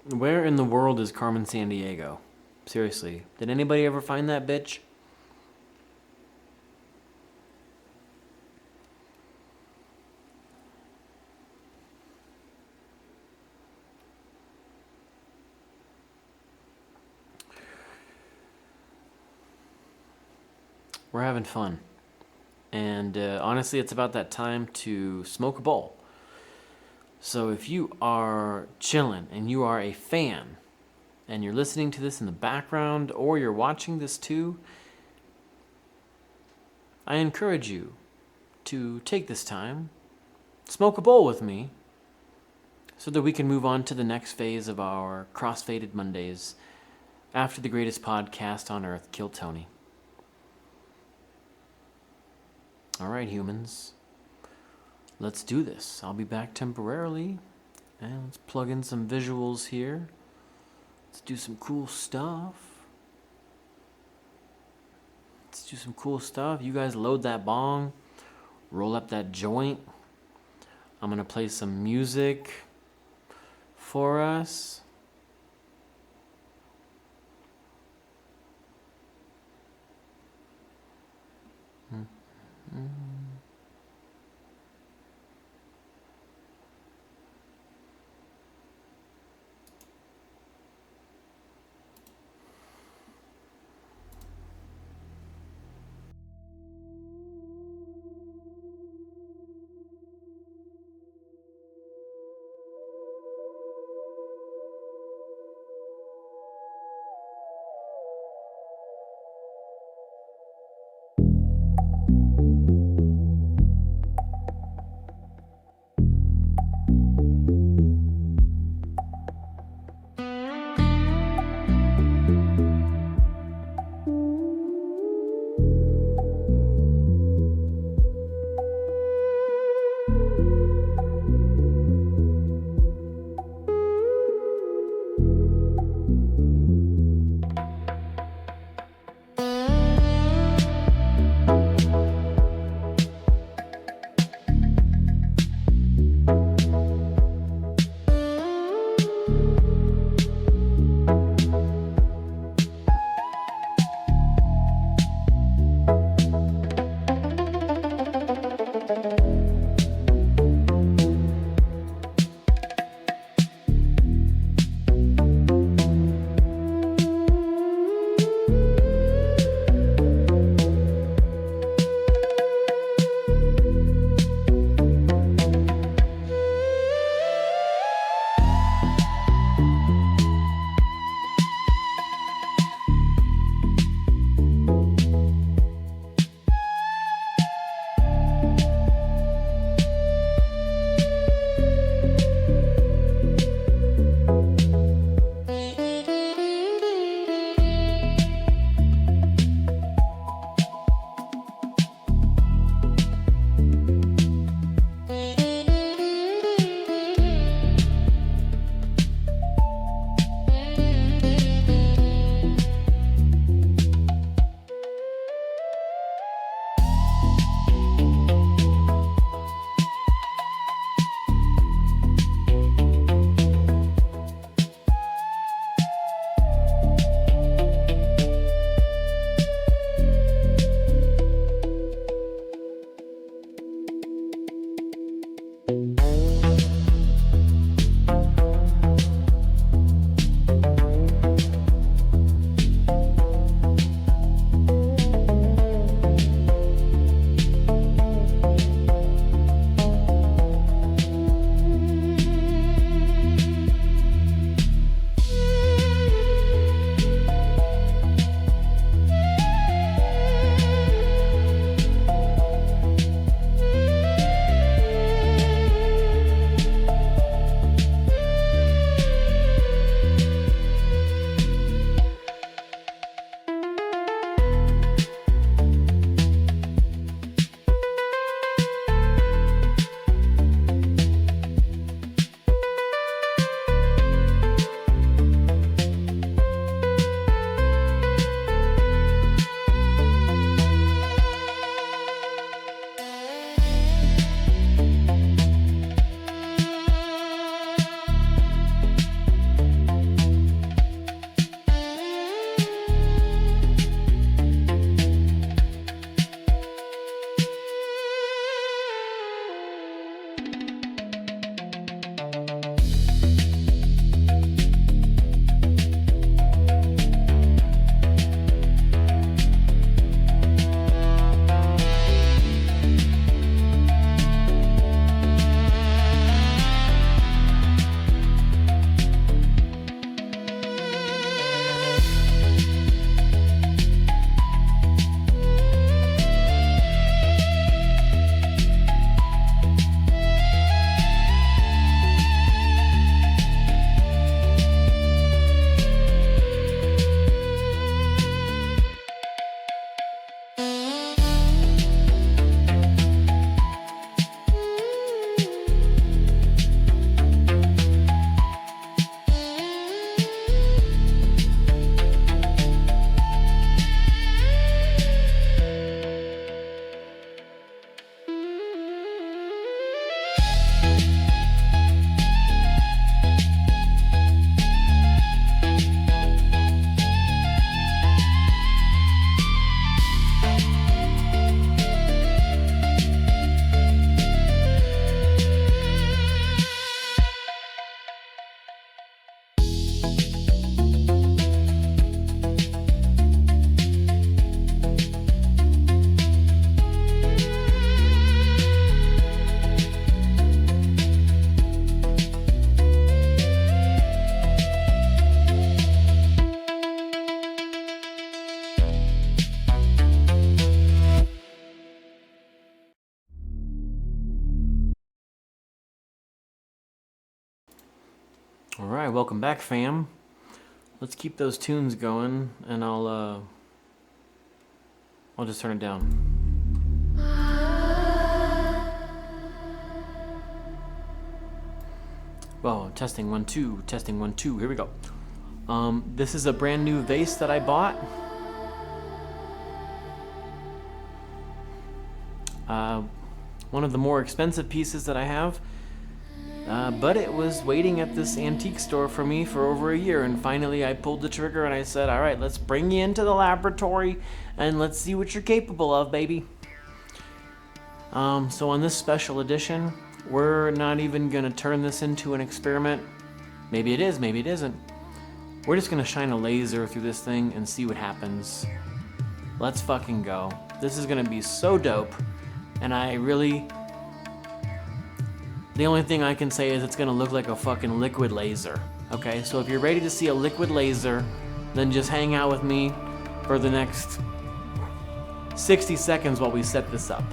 Where in the world is Carmen Sandiego? Seriously, did anybody ever find that bitch? We're having fun. And honestly, it's about that time to smoke a bowl. So if you are chilling and you are a fan and you're listening to this in the background or you're watching this too, I encourage you to take this time, smoke a bowl with me, so that we can move on to the next phase of our cross-faded Mondays after the greatest podcast on earth, Kill Tony. All right, humans. Let's do this. I'll be back temporarily. And let's plug in some visuals here. Let's do some cool stuff. You guys load that bong. Roll up that joint. I'm going to play some music for us. Alright, welcome back, fam. Let's keep those tunes going, and I'll just turn it down. Well, testing 1 2, testing 1 2. Here we go. This is a brand new vase that I bought. One of the more expensive pieces that I have. But it was waiting at this antique store for me for over a year, and finally I pulled the trigger and I said, all right, let's bring you into the laboratory and let's see what you're capable of, baby. So on this special edition, we're not even gonna turn this into an experiment. Maybe it is, maybe it isn't. We're just gonna shine a laser through this thing and see what happens. Let's fucking go. This is gonna be so dope, and the only thing I can say is it's gonna look like a fucking liquid laser. Okay, so if you're ready to see a liquid laser, then just hang out with me for the next 60 seconds while we set this up.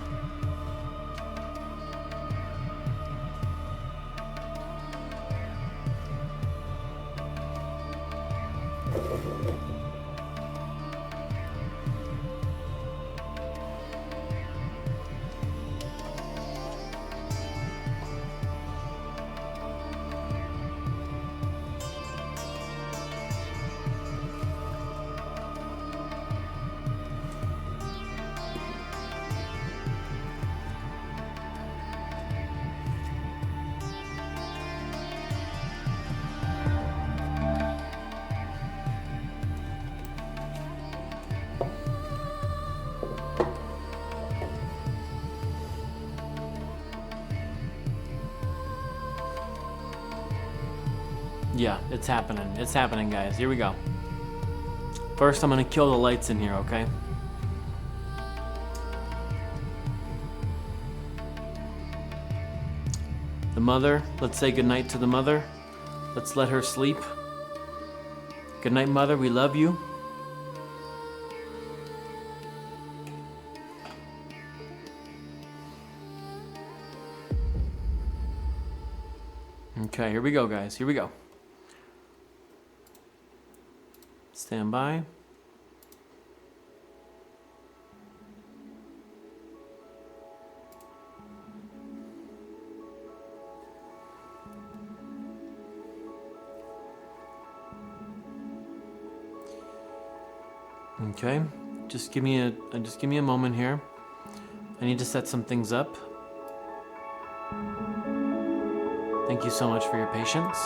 Yeah, it's happening. It's happening, guys. Here we go. First, I'm gonna kill the lights in here, okay? The mother, let's say goodnight to the mother. Let's let her sleep. Good night, mother. We love you. Okay, here we go, guys. Here we go. Stand by. Okay, just give me a moment here. I need to set some things up. Thank you so much for your patience.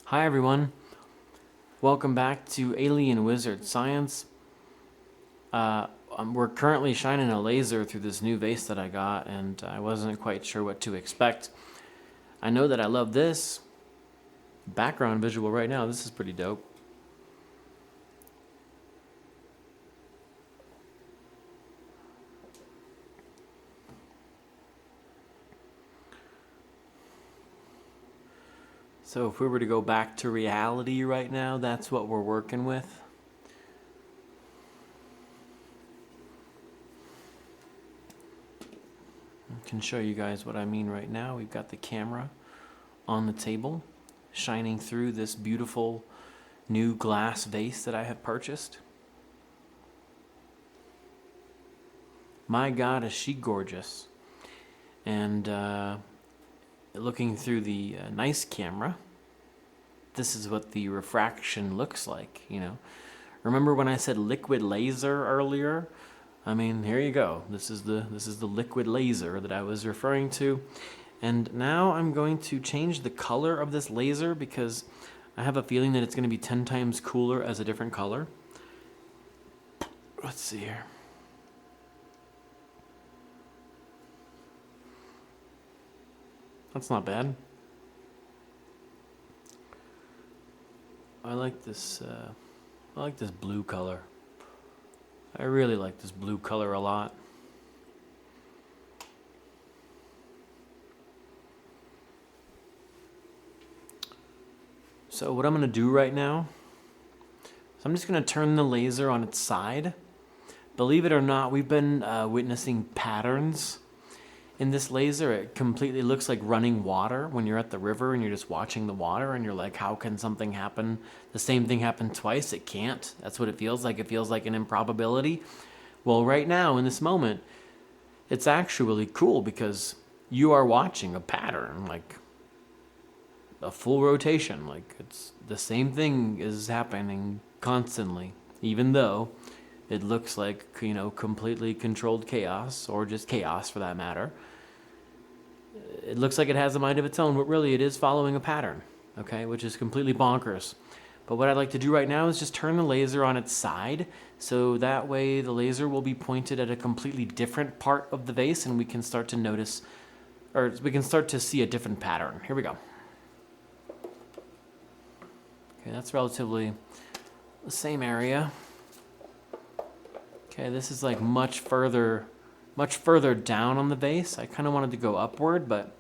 Hi everyone, welcome back to Alien Wizard Science. We're currently shining a laser through this new vase that I got, and I wasn't quite sure what to expect. I know that I love this background visual right now. This is pretty dope. So if we were to go back to reality right now, that's what we're working with. I can show you guys what I mean right now. We've got the camera on the table, shining through this beautiful new glass vase that I have purchased. My God, is she gorgeous. And looking through the nice camera, this is what the refraction looks like, you know. Remember when I said liquid laser earlier? I mean, here you go. This is the liquid laser that I was referring to. And now I'm going to change the color of this laser because I have a feeling that it's going to be 10 times cooler as a different color. Let's see here. That's not bad. I like this blue color. I really like this blue color a lot. So what I'm going to do right now is I'm just going to turn the laser on its side. Believe it or not, we've been witnessing patterns in this laser. It completely looks like running water when you're at the river and you're just watching the water and you're like, how can something happen? The same thing happen twice? It can't. That's what it feels like. It feels like an improbability. Well, right now in this moment, it's actually cool because you are watching a pattern, like a full rotation. Like it's the same thing is happening constantly, even though it looks like, you know, completely controlled chaos, or just chaos for that matter. It looks like it has a mind of its own, but really it is following a pattern, okay, which is completely bonkers. But what I'd like to do right now is just turn the laser on its side, so that way the laser will be pointed at a completely different part of the vase, and we can start to notice, or we can start to see a different pattern. Here we go. Okay, that's relatively the same area. Okay, this is like much further down on the vase. I kind of wanted to go upward, but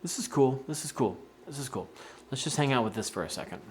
this is cool. This is cool. This is cool. Let's just hang out with this for a second.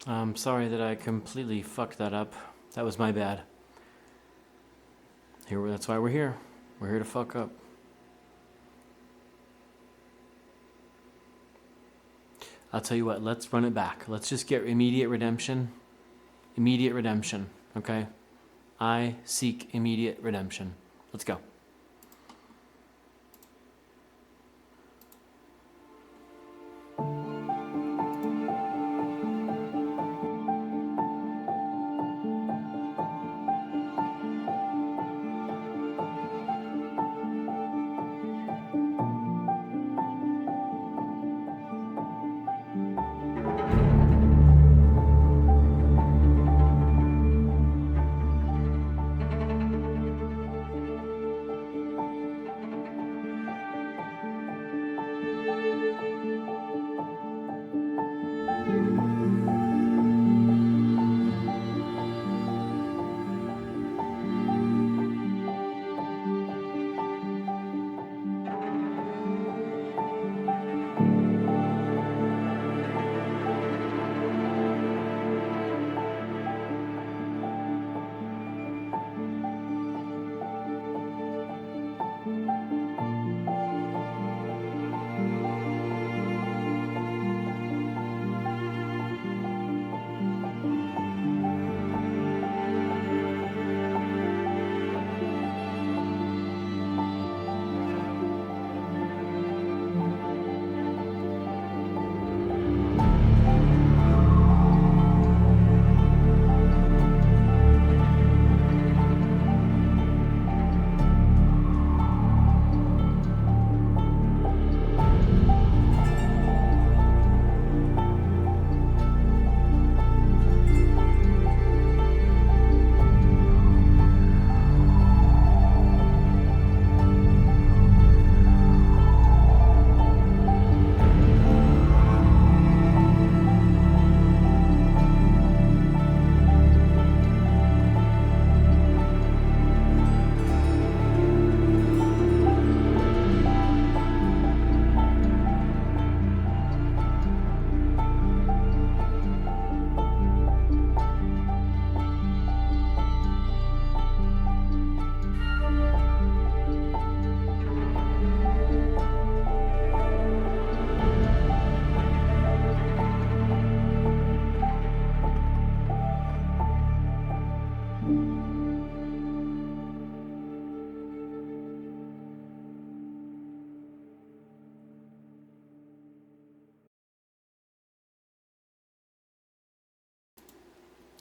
I'm sorry that I completely fucked that up. That was my bad. That's why we're here. We're here to fuck up. I'll tell you what, let's run it back. Let's just get immediate redemption. Immediate redemption, okay? I seek immediate redemption. Let's go.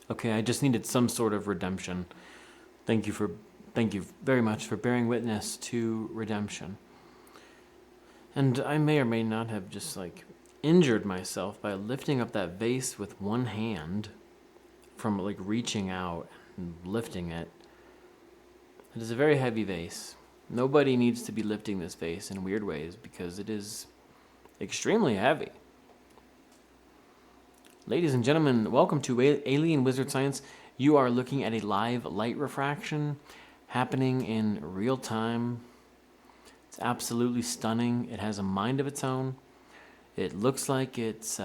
Okay, I just needed some sort of redemption. Thank you very much for bearing witness to redemption. And I may or may not have just injured myself by lifting up that vase with one hand from reaching out and lifting it. It is a very heavy vase. Nobody needs to be lifting this vase in weird ways because it is extremely heavy. Ladies and gentlemen, welcome to Alien Wizard Science. You are looking at a live light refraction happening in real time. It's absolutely stunning. It has a mind of its own. It looks like it's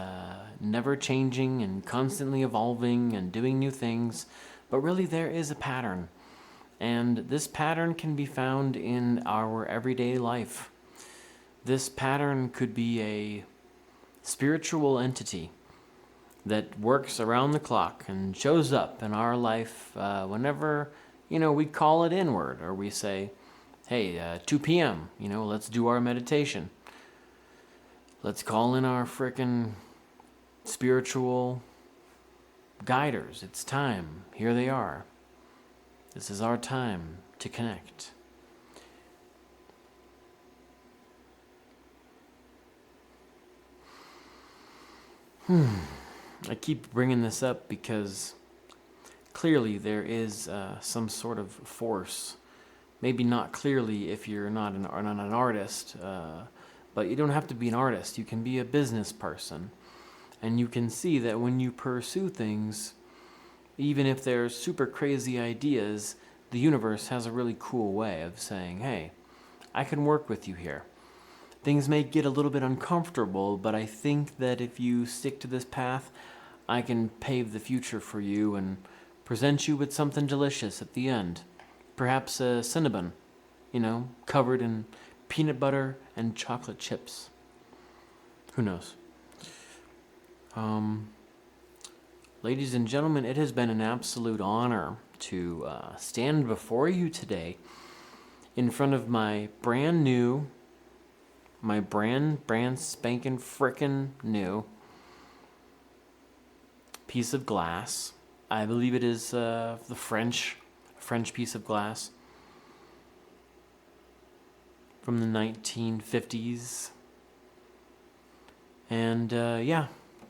never changing and constantly evolving and doing new things, but really there is a pattern. And this pattern can be found in our everyday life. This pattern could be a spiritual entity that works around the clock and shows up in our life whenever, we call it inward, or we say, hey, 2 p.m., let's do our meditation. Let's call in our frickin' spiritual guiders. It's time. Here they are. This is our time to connect. I keep bringing this up because clearly there is some sort of force. Maybe not clearly if you're not an artist, but you don't have to be an artist. You can be a business person. And you can see that when you pursue things, even if they're super crazy ideas, the universe has a really cool way of saying, hey, I can work with you here. Things may get a little bit uncomfortable, but I think that if you stick to this path, I can pave the future for you and present you with something delicious at the end. Perhaps a Cinnabon, covered in peanut butter and chocolate chips. Who knows? Ladies and gentlemen, it has been an absolute honor to stand before you today in front of my brand spanking frickin' new piece of glass. I believe it is the French piece of glass from the 1950s. And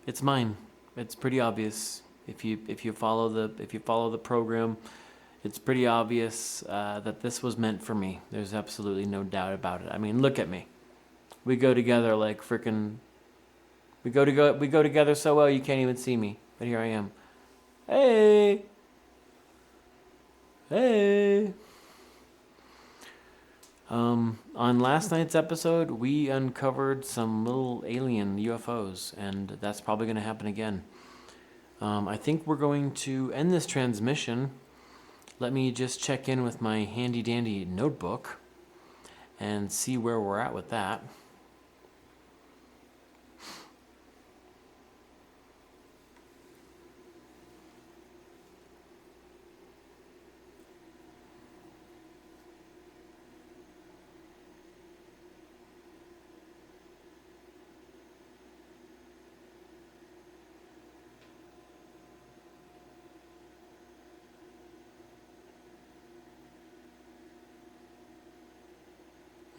it's mine. It's pretty obvious. If you follow the program, it's pretty obvious that this was meant for me. There's absolutely no doubt about it. I mean, look at me. We go together like frickin'. We go together so well you can't even see me. But here I am. Hey. On last night's episode, we uncovered some little alien UFOs, and that's probably going to happen again. I think we're going to end this transmission. Let me just check in with my handy-dandy notebook and see where we're at with that.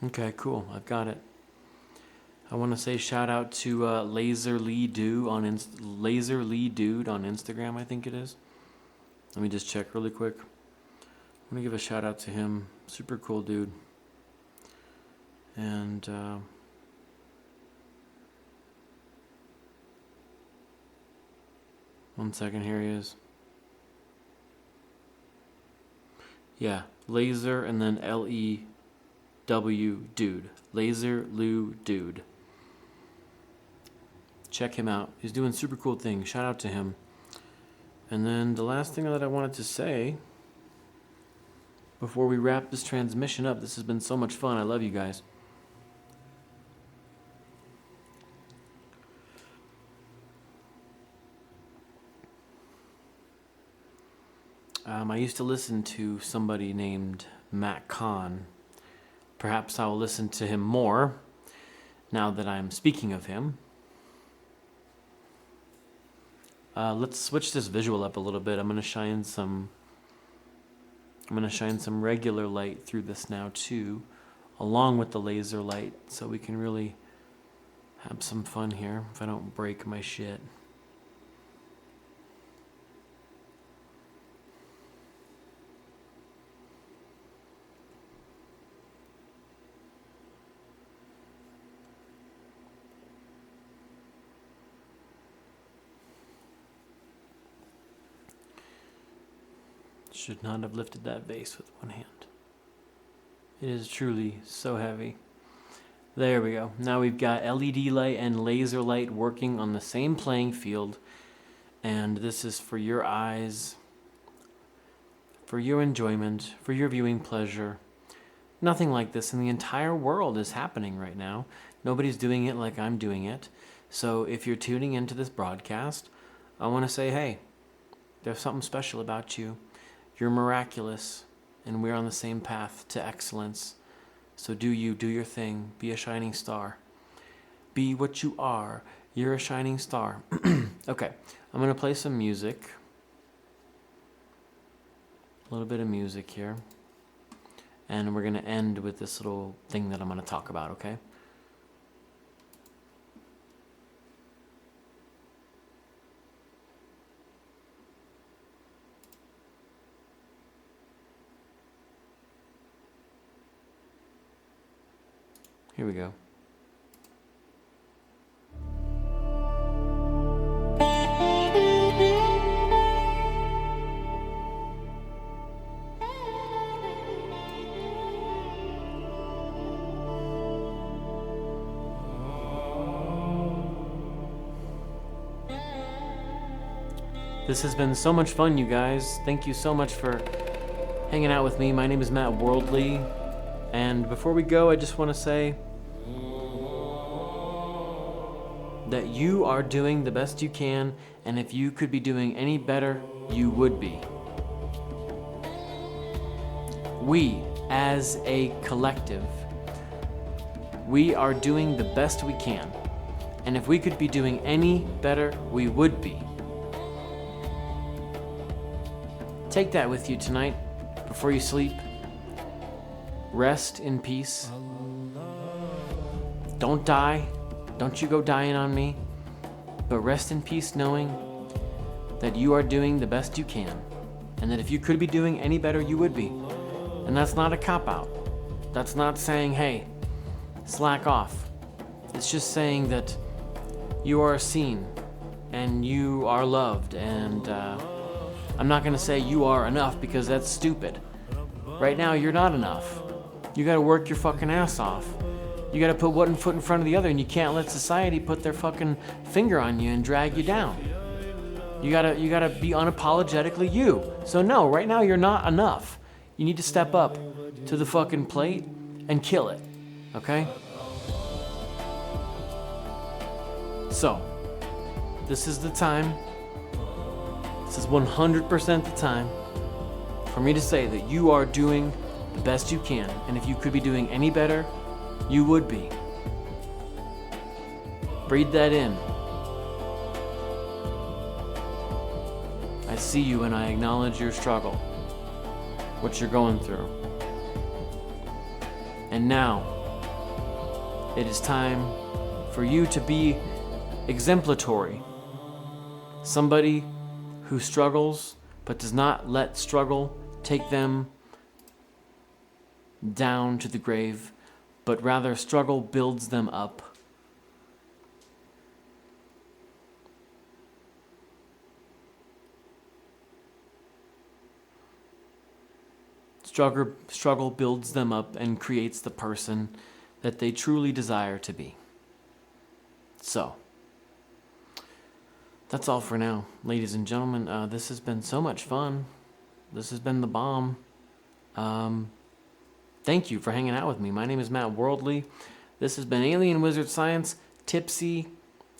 Okay, cool. I've got it. I want to say shout out to Laser Lee Dude on Instagram, I think it is. Let me just check really quick. I'm gonna give a shout out to him. Super cool dude. And one second, here he is. Yeah, Laser and then LEW Dude. Laser Lou Dude. Check him out. He's doing super cool things. Shout out to him. And then the last thing that I wanted to say before we wrap this transmission up, this has been so much fun. I love you guys. I used to listen to somebody named Matt Kahn. Perhaps I will listen to him more now that I'm speaking of him. Let's switch this visual up a little bit. I'm gonna shine some regular light through this now too, along with the laser light, so we can really have some fun here if I don't break my shit. Should not have lifted that vase with one hand. It is truly so heavy. There we go. Now we've got LED light and laser light working on the same playing field. And this is for your eyes, for your enjoyment, for your viewing pleasure. Nothing like this in the entire world is happening right now. Nobody's doing it like I'm doing it. So if you're tuning into this broadcast, I want to say, hey, there's something special about you. You're miraculous, and we're on the same path to excellence. So do your thing. Be a shining star. Be what you are. You're a shining star. Okay, I'm going to play some music. A little bit of music here. And we're going to end with this little thing that I'm going to talk about, okay? Here we go. This has been so much fun, you guys. Thank you so much for hanging out with me. My name is Matt Worldly. And before we go, I just want to say that you are doing the best you can, and if you could be doing any better, you would be. We, as a collective, we are doing the best we can, and if we could be doing any better, we would be. Take that with you tonight before you sleep. Rest in peace. Don't die. Don't you go dying on me. But rest in peace knowing that you are doing the best you can. And that if you could be doing any better, you would be. And that's not a cop-out. That's not saying, hey, slack off. It's just saying that you are seen and you are loved. And I'm not going to say you are enough because that's stupid. Right now, you're not enough. You got to work your fucking ass off. You got to put one foot in front of the other, and you can't let society put their fucking finger on you and drag you down. You gotta be unapologetically you. So no, right now you're not enough. You need to step up to the fucking plate and kill it. Okay? So, this is the time. This is 100% the time for me to say that you are doing the best you can, and if you could be doing any better, you would be. Breathe that in. I see you and I acknowledge your struggle, what you're going through. And now, it is time for you to be exemplary. Somebody who struggles but does not let struggle take them down to the grave, but rather struggle builds them up. Struggle builds them up and creates the person that they truly desire to be. So, that's all for now, ladies and gentlemen. This has been so much fun. This has been the bomb. Thank you for hanging out with me. My name is Matt Worldly. This has been Alien Wizard Science, Tipsy,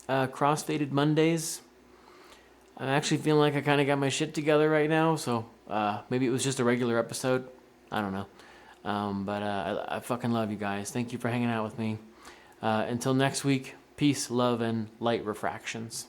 Crossfaded Mondays. I'm actually feeling like I kind of got my shit together right now, so maybe it was just a regular episode. I don't know. But I fucking love you guys. Thank you for hanging out with me. Until next week, peace, love, and light refractions.